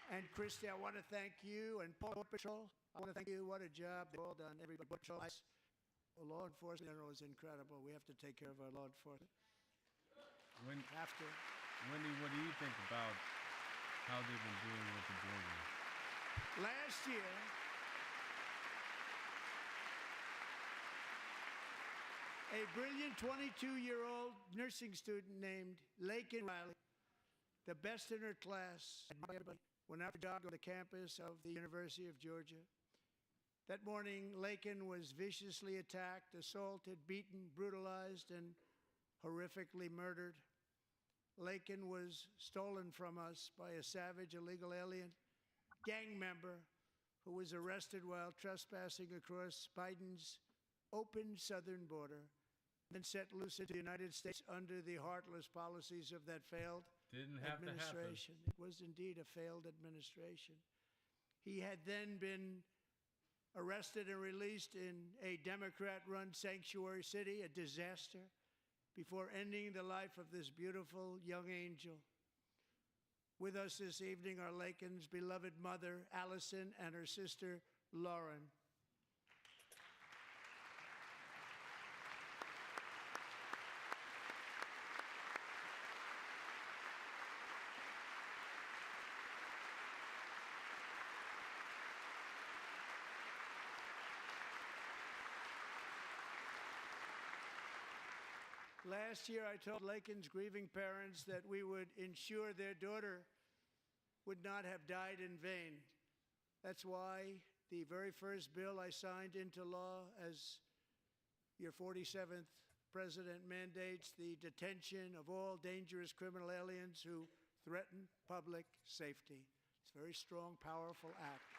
and Christy. I want to thank you and Border Patrol. I want to thank you. What a job they've all done. Everybody, Border Patrol, ICE, law enforcement in general is incredible. We have to take care of our law enforcement. Have to. Wendy, what do you think about how they've been doing with the border? Last year, a brilliant 22-year-old nursing student named Laken Riley, the best in her class, went out for a jog on the campus of the University of Georgia. That morning, Laken was viciously attacked, assaulted, beaten, brutalized, and horrifically murdered. Laken was stolen from us by a savage illegal alien gang member who was arrested while trespassing across Biden's open southern border, then set loose into the United States under the heartless policies of that failed Didn't have to happen. administration. It was indeed a failed administration. He had then been arrested and released in a Democrat-run sanctuary city, a disaster, before ending the life of this beautiful young angel. With us this evening are Laken's beloved mother, Allison, and her sister, Lauren. Last year, I told Laken's grieving parents that we would ensure their daughter would not have died in vain. That's why the very first bill I signed into law as your 47th president mandates the detention of all dangerous criminal aliens who threaten public safety. It's a very strong, powerful act.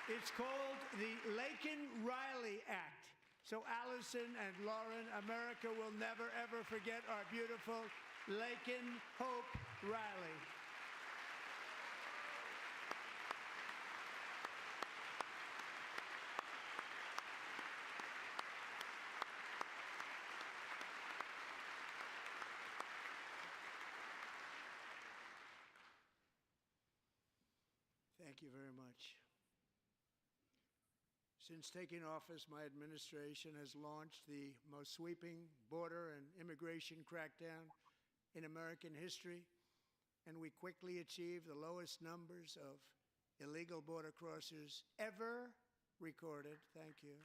It's called the Laken-Riley Act. So Allison and Lauren, America will never, ever forget our beautiful Laken Hope Riley. Thank you very much. Since taking office, my administration has launched the most sweeping border and immigration crackdown in American history, and we quickly achieved the lowest numbers of illegal border crossers ever recorded. Thank you.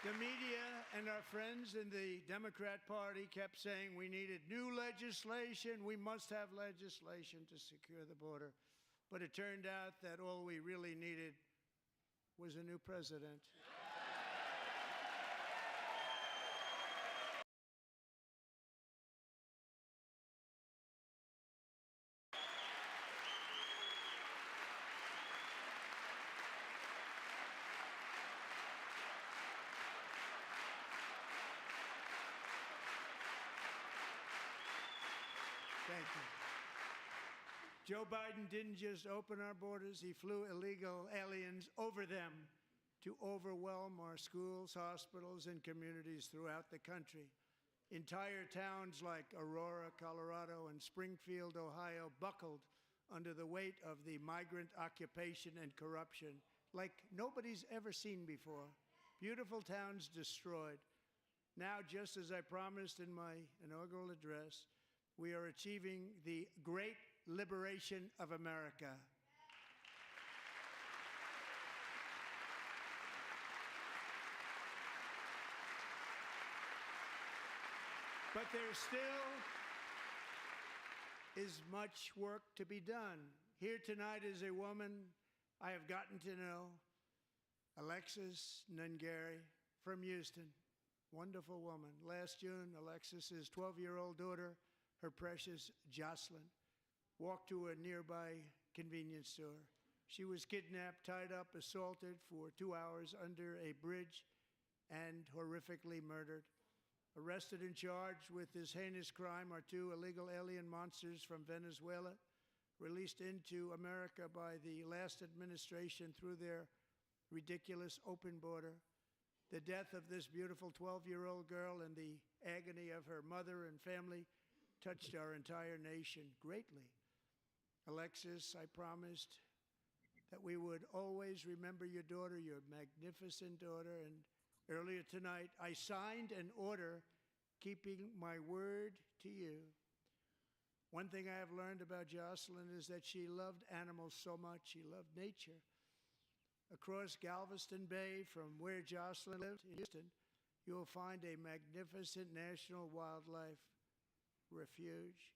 The media and our friends in the Democrat Party kept saying we needed new legislation, we must have legislation to secure the border. But it turned out that all we really needed was a new president. Joe Biden didn't just open our borders, he flew illegal aliens over them to overwhelm our schools, hospitals, and communities throughout the country. Entire towns like Aurora, Colorado, and Springfield, Ohio, buckled under the weight of the migrant occupation and corruption like nobody's ever seen before. Beautiful towns destroyed. Now, just as I promised in my inaugural address, we are achieving the great liberation of America. But there still is much work to be done. Here tonight is a woman I have gotten to know, Alexis Nungari from Houston. Wonderful woman. Last June, Alexis's 12-year-old daughter, her precious Jocelyn, walked to a nearby convenience store. She was kidnapped, tied up, assaulted for 2 hours under a bridge, and horrifically murdered. Arrested and charged with this heinous crime are 2 illegal alien monsters from Venezuela, released into America by the last administration through their ridiculous open border. The death of this beautiful 12-year-old girl and the agony of her mother and family touched our entire nation greatly. Alexis, I promised that we would always remember your daughter, your magnificent daughter, and earlier tonight, I signed an order keeping my word to you. One thing I have learned about Jocelyn is that she loved animals so much. She loved nature. Across Galveston Bay, from where Jocelyn lived in Houston, you will find a magnificent national wildlife refuge,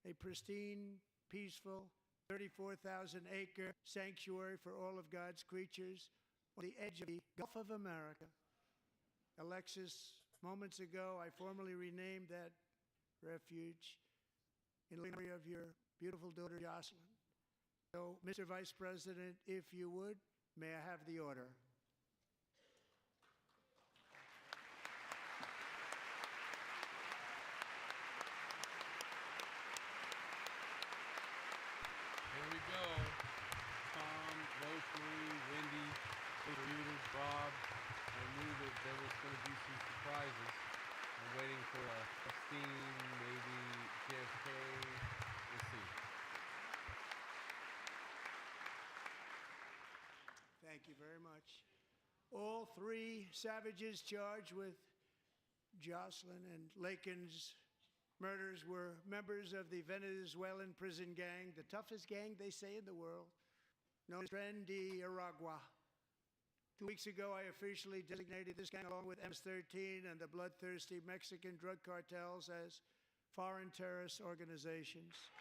a pristine, peaceful, 34,000-acre sanctuary for all of God's creatures on the edge of the Gulf of America. Alexis, moments ago, I formally renamed that refuge in memory of your beautiful daughter, Jocelyn. So, Mr. Vice President, if you would, may I have the order? Here we go. Tom, Rosemary, Wendy, Peter, Bob. I knew that there was going to be some surprises. I'm waiting for a Christine, maybe JFK. We'll see. Thank you very much. All 3 savages charged with Jocelyn and Lakin's murders were members of the Venezuelan prison gang, the toughest gang, they say, in the world, known as Tren de Aragua. 2 weeks ago, I officially designated this gang, along with MS-13 and the bloodthirsty Mexican drug cartels, as foreign terrorist organizations.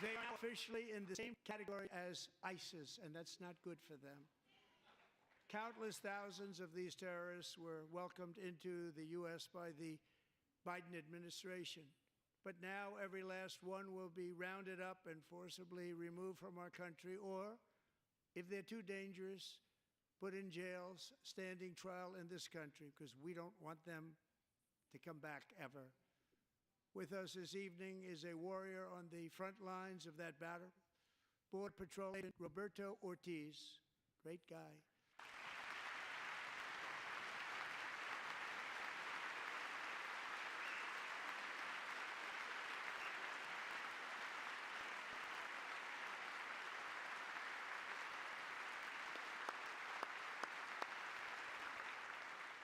They are officially in the same category as ISIS, and that's not good for them. Countless thousands of these terrorists were welcomed into the U.S. by the Biden administration. But now every last one will be rounded up and forcibly removed from our country, or, if they're too dangerous, put in jails, standing trial in this country, because we don't want them to come back ever. With us this evening is a warrior on the front lines of that battle, Border Patrol Agent Roberto Ortiz. Great guy.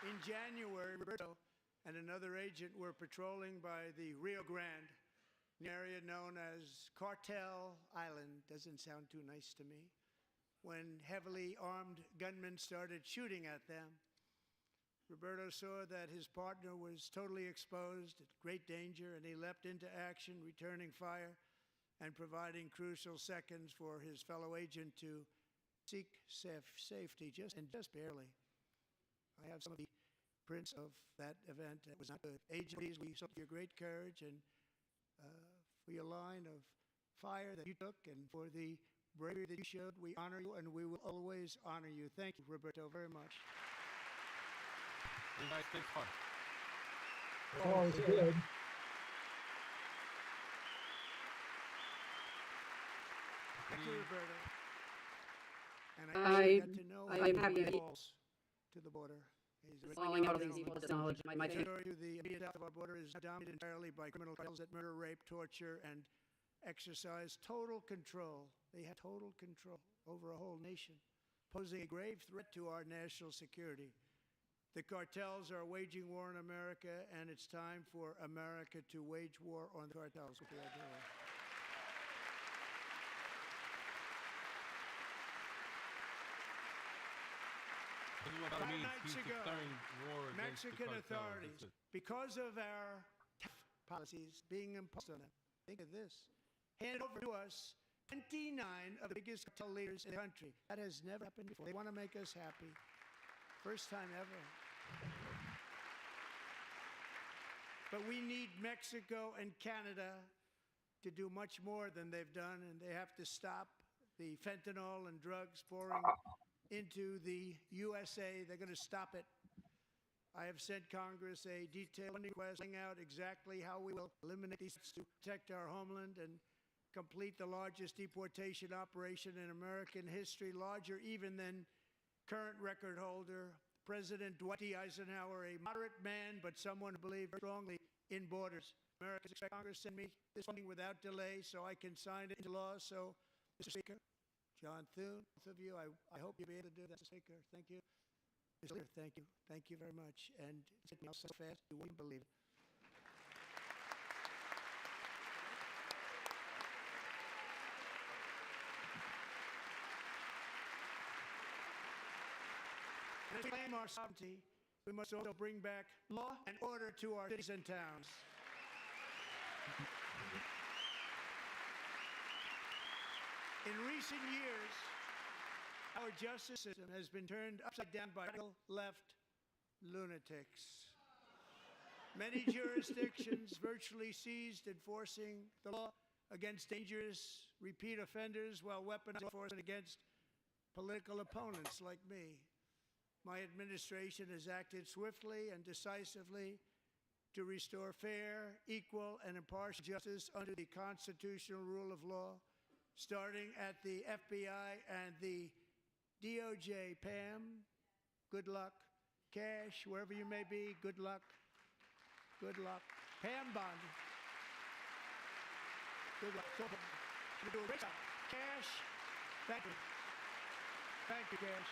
In January, Roberto and another agent were patrolling by the Rio Grande, an area known as Cartel Island. Doesn't sound too nice to me. When heavily armed gunmen started shooting at them, Roberto saw that his partner was totally exposed, at great danger, and he leapt into action, returning fire and providing crucial seconds for his fellow agent to seek safety, just barely. I have some of the prints of that event. It was not good. Agent, we saw your great courage and for your line of fire that you took and for the bravery that you showed. We honor you, and we will always honor you. Thank you, Roberto, very much. You guys think fun. Always good. Thank you, Roberto. And I got to know I'm happy he that falls to the border. He's a calling out all these people to knowledge my The territory to the immediate south of our border is dominated entirely by criminal cartels that murder, rape, torture, and exercise total control. They have total control over a whole nation, posing a grave threat to our national security. The cartels are waging war in America, and it's time for America to wage war on the cartels. What they are doing. This is what that 5 means. nights He's ago, declaring war against the Mexican cartels. authorities, That's it. because of our tough policies being imposed on them, think of this, handed over to us 29 of the biggest cartel leaders in the country. That has never happened before. They want to make us happy. First time ever. But we need Mexico and Canada to do much more than they've done, and they have to stop the fentanyl and drugs pouring into the USA. They're going to stop it. I have sent Congress a detailed request laying out exactly how we will eliminate these to protect our homeland and complete the largest deportation operation in American history, larger even than current record holder, President Dwight D. Eisenhower, a moderate man, but someone who believed strongly in borders. Americans expect Congress to send me this funding without delay so I can sign it into law. So, Mr. Speaker, John Thune, both of you, I hope you'll be able to do that, Mr. Speaker. Thank you. Mr. Speaker, thank you. Thank you very much. And it's hit me so fast, you wouldn't believe it. And as we claim our sovereignty, we must also bring back law and order to our cities and towns. In recent years, our justice system has been turned upside down by radical left lunatics. Many jurisdictions virtually ceased enforcing the law against dangerous repeat offenders while weaponizing enforcement against political opponents like me. My administration has acted swiftly and decisively to restore fair, equal, and impartial justice under the constitutional rule of law, starting at the FBI and the DOJ. Pam, good luck. Cash, wherever you may be, good luck. Good luck. Pam Bondi. Good luck. So, you do a great job. Cash, thank you. Thank you, Cash.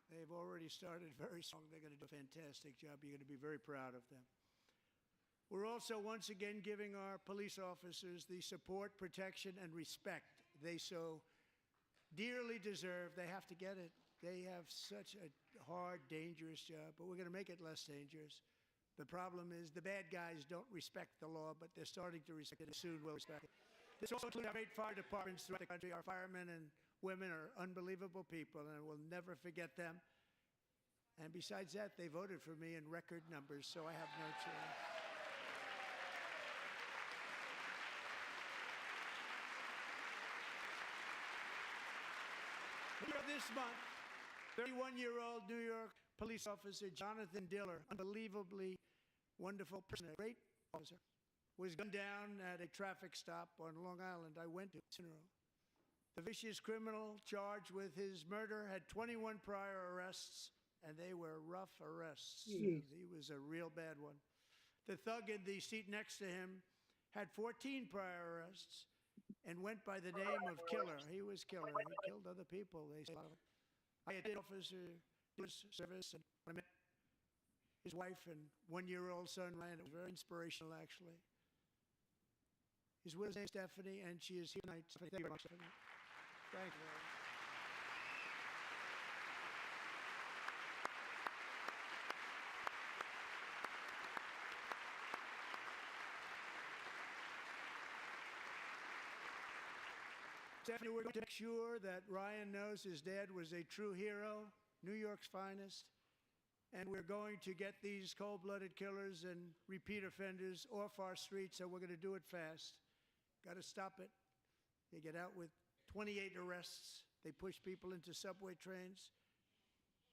They've already started very strong. They're going to do a fantastic job. You're going to be very proud of them. We're also once again giving our police officers the support, protection, and respect they so dearly deserve. They have to get it. They have such a hard, dangerous job, but we're going to make it less dangerous. The problem is the bad guys don't respect the law, but they're starting to respect it and soon will respect it. This also includes our 8 fire departments throughout the country. Our firemen and women are unbelievable people, and we'll never forget them. And besides that, they voted for me in record numbers, so I have no choice. This month, 31-year-old New York police officer Jonathan Diller, unbelievably wonderful person, a great officer, was gunned down at a traffic stop on Long Island. I went to his funeral. The vicious criminal charged with his murder had 21 prior arrests, and they were rough arrests. Jeez. He was a real bad one. The thug in the seat next to him had 14 prior arrests and went by the name of Killer. He was Killer. He killed other people. They say a lot of it. I had an officer do his service, and when I met his wife and 1-year-old son, Ryan, it was very inspirational, actually. His widow's name is Stephanie, and she is here tonight. Stephanie, thank you very much, Stephanie. Thank you. Stephanie, we're going to make sure that Ryan knows his dad was a true hero, New York's finest. And we're going to get these cold-blooded killers and repeat offenders off our streets, and we're going to do it fast. Got to stop it. They get out with 28 arrests. They push people into subway trains.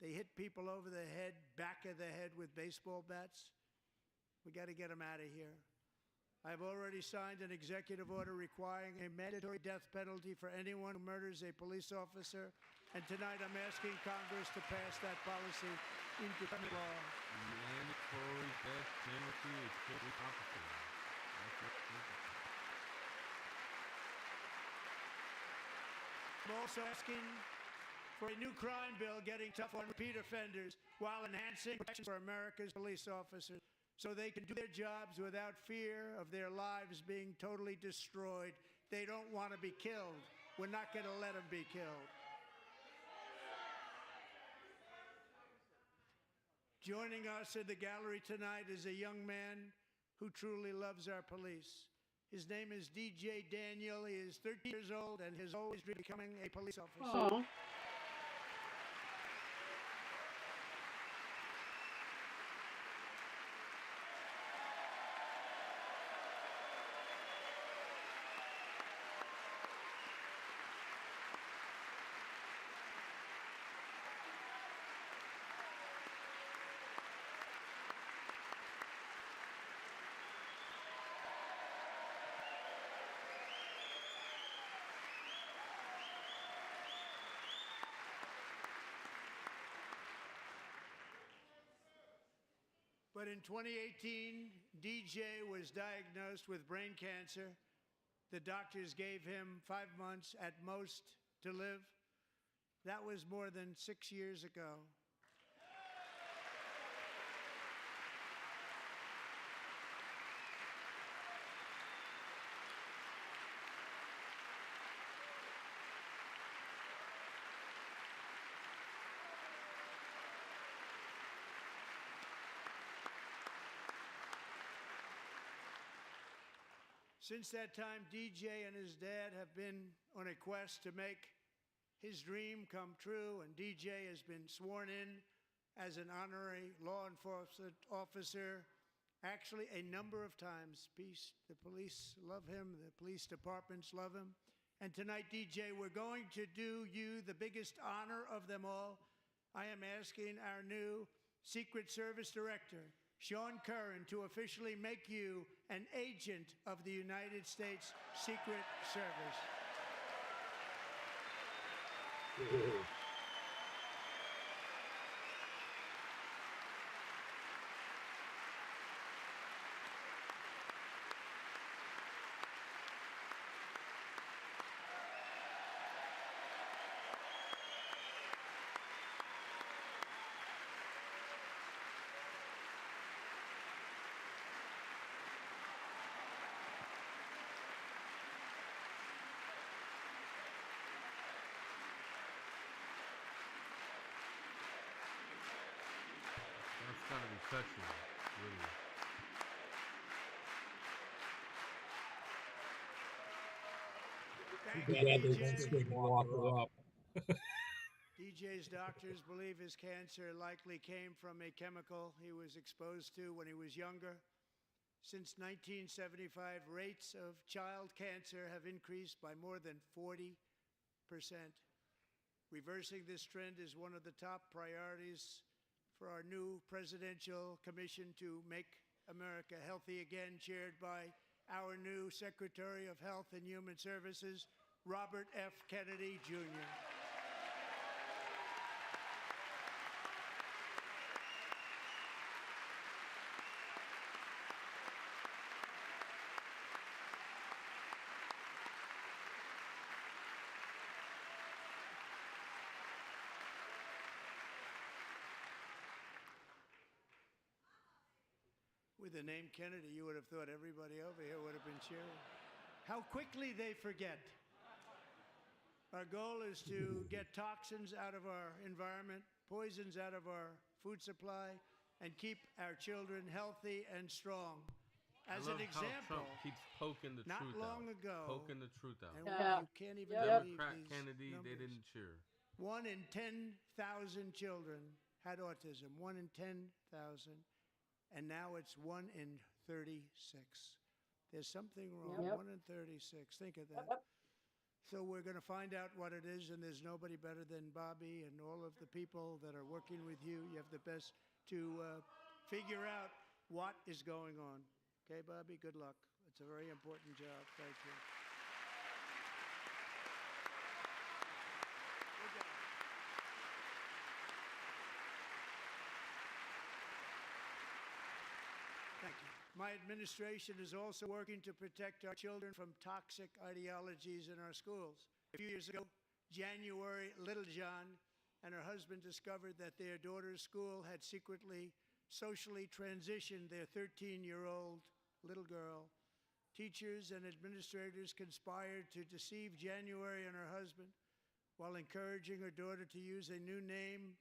They hit people over the head, back of the head with baseball bats. We got to get them out of here. I've already signed an executive order requiring a mandatory death penalty for anyone who murders a police officer. And tonight I'm asking Congress to pass that policy into law. Mandatory death penalty is police officer. That's what's interesting. I'm also asking for a new crime bill getting tough on repeat offenders while enhancing protection for America's police officers so they can do their jobs without fear of their lives being totally destroyed. They don't want to be killed. We're not going to let them be killed. Joining us in the gallery tonight is a young man who truly loves our police. His name is DJ Daniel. He is 13 years old and has always dreamed of becoming a police officer. Oh. But in 2018, DJ was diagnosed with brain cancer. The doctors gave him 5 months at most to live. That was more than 6 years ago. Since that time, DJ and his dad have been on a quest to make his dream come true, and DJ has been sworn in as an honorary law enforcement officer actually a number of times. The police love him, the police departments love him. And tonight, DJ, we're going to do you the biggest honor of them all. I am asking our new Secret Service Director, Sean Curran, to officially make you an agent of the United States Secret Service. That's gotta be touching, really. Lock her up. DJ's doctors believe his cancer likely came from a chemical he was exposed to when he was younger. Since 1975, rates of child cancer have increased by more than 40%. Reversing this trend is one of the top priorities for our new presidential commission to make America healthy again, chaired by our new Secretary of Health and Human Services, Robert F. Kennedy, Jr. With the name Kennedy, you would have thought everybody over here would have been cheering. How quickly they forget. Our goal is to get toxins out of our environment, poisons out of our food supply, and keep our children healthy and strong. As I an love how example, Trump keeps poking the not truth long out. ago, Poking the truth out. and Yeah. you can't even Yep. believe Democrat these Kennedy, numbers. they didn't cheer. 1 in 10,000 children had autism. 1 in 10,000. And now it's 1 in 36. There's something wrong. Yep. 1 in 36. Think of that. Yep. So we're going to find out what it is, and there's nobody better than Bobby and all of the people that are working with you. You have the best to figure out what is going on. Okay, Bobby? Good luck. It's a very important job. Thank you. Good job. Thank you. My administration is also working to protect our children from toxic ideologies in our schools. A few years ago, January Littlejohn and her husband discovered that their daughter's school had secretly socially transitioned their 13-year-old little girl. Teachers and administrators conspired to deceive January and her husband while encouraging her daughter to use a new name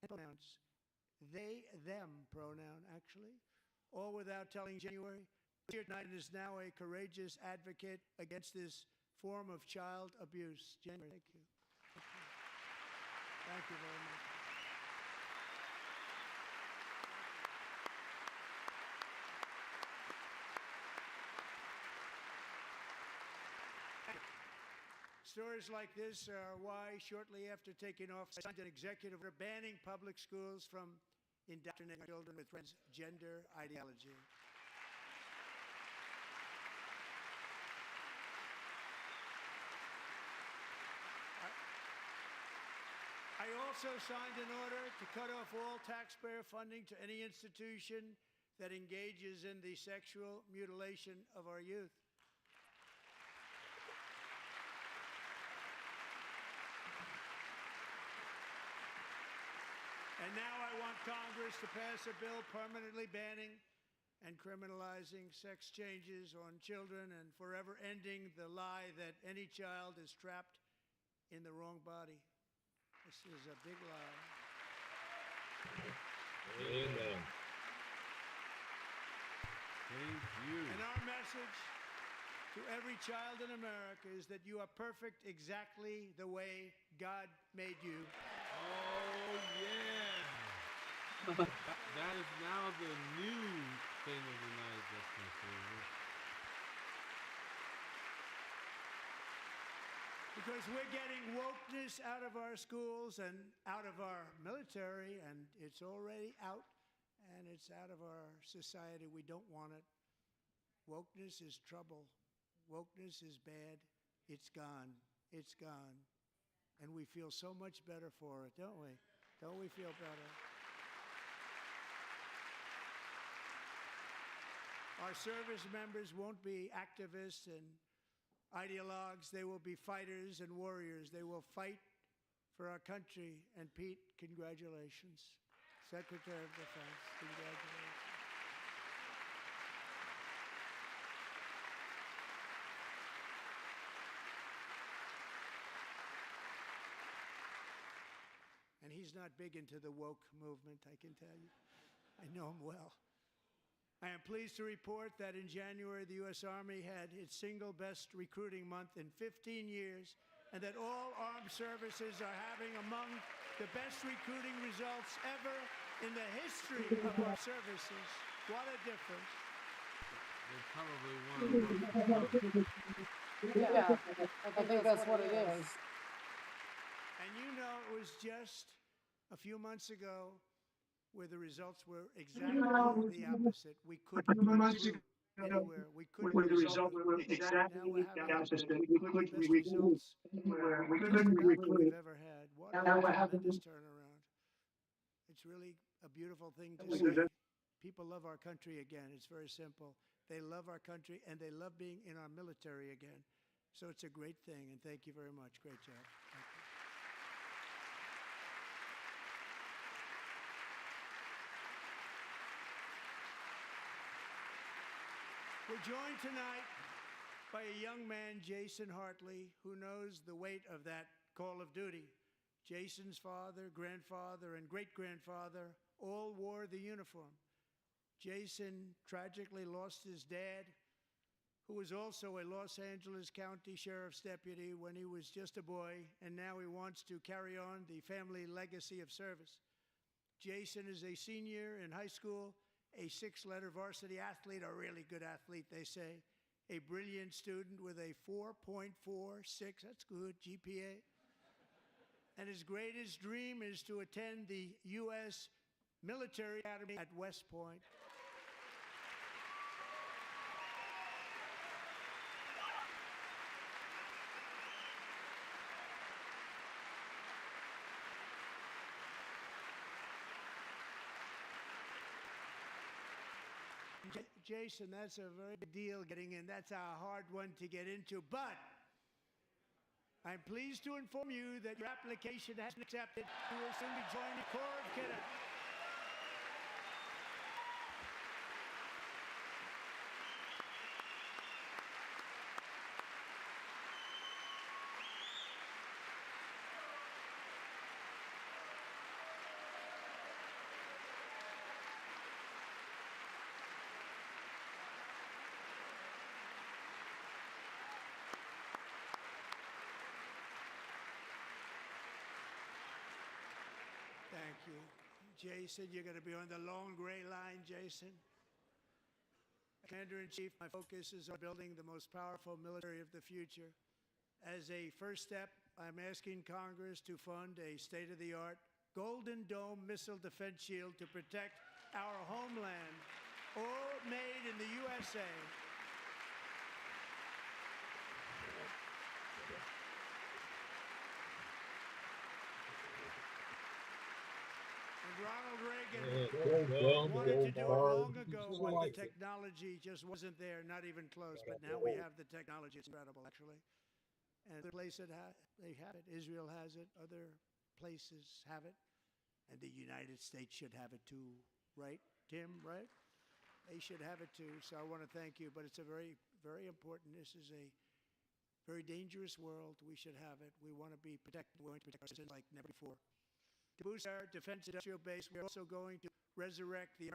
and pronouns. They, them pronoun, actually. All without telling January. Here tonight is now a courageous advocate against this form of child abuse. January, thank you. Thank you. Thank you very much. Stories like this are why, shortly after taking office, I signed an executive order banning public schools from indoctrinating children with transgender ideology. I also signed an order to cut off all taxpayer funding to any institution that engages in the sexual mutilation of our youth. And now I want Congress to pass a bill permanently banning and criminalizing sex changes on children and forever ending the lie that any child is trapped in the wrong body. This is a big lie. Amen. Thank you. And our message to every child in America is that you are perfect exactly the way God made you. Oh, yeah. That is now the new thing of the night, Justin Favor. Because we're getting wokeness out of our schools and out of our military, and it's already out, and it's out of our society. We don't want it. Wokeness is trouble. Wokeness is bad. It's gone. It's gone. And we feel so much better for it, don't we? Don't we feel better? Our service members won't be activists and ideologues. They will be fighters and warriors. They will fight for our country. And Pete, congratulations. Secretary of Defense, congratulations. And he's not big into the woke movement, I can tell you. I know him well. I am pleased to report that in January, the U.S. Army had its single best recruiting month in 15 years, and that all armed services are having among the best recruiting results ever in the history of our services. What a difference. They probably want to. Yeah, I think that's what it is. And you know, it was just a few months ago where the results were exactly the opposite. We couldn't recruit anywhere. We couldn't Where the results were exactly the opposite. We couldn't recruit anywhere. We couldn't recruit. we've ever had. What a tremendous turnaround. It's really a beautiful thing to see. People love our country again. It's very simple. They love our country, and they love being in our military again. So it's a great thing, and thank you very much. Great job. Thank you. We're joined tonight by a young man, Jason Hartley, who knows the weight of that call of duty. Jason's father, grandfather, and great-grandfather all wore the uniform. Jason tragically lost his dad, who was also a Los Angeles County Sheriff's deputy when he was just a boy, and now he wants to carry on the family legacy of service. Jason is a senior in high school, a six-letter varsity athlete, a really good athlete, they say, a brilliant student with a 4.46, that's good, GPA. And his greatest dream is to attend the U.S. Military Academy at West Point. Jason, that's a very big deal getting in. That's a hard one to get into. But I'm pleased to inform you that your application has been accepted. You will soon be joining the Corps of Cadets. Thank you. Jason, you're going to be on the long gray line, Jason. Commander-in-Chief, my focus is on building the most powerful military of the future. As a first step, I'm asking Congress to fund a state-of-the-art Golden Dome missile defense shield to protect our homeland, all made in the USA. Ronald Reagan wanted to do it long ago when the technology just wasn't there, not even close. But now we have the technology. It's incredible, actually. And the place that they have it, Israel has it, other places have it, and the United States should have it too, right, Tim? Right? They should have it too. So I want to thank you. But it's a very, very important. This is a very dangerous world. We should have it. We want to be protected. We want to protect our citizens like never before. To boost our defense industrial base, we're also going to resurrect the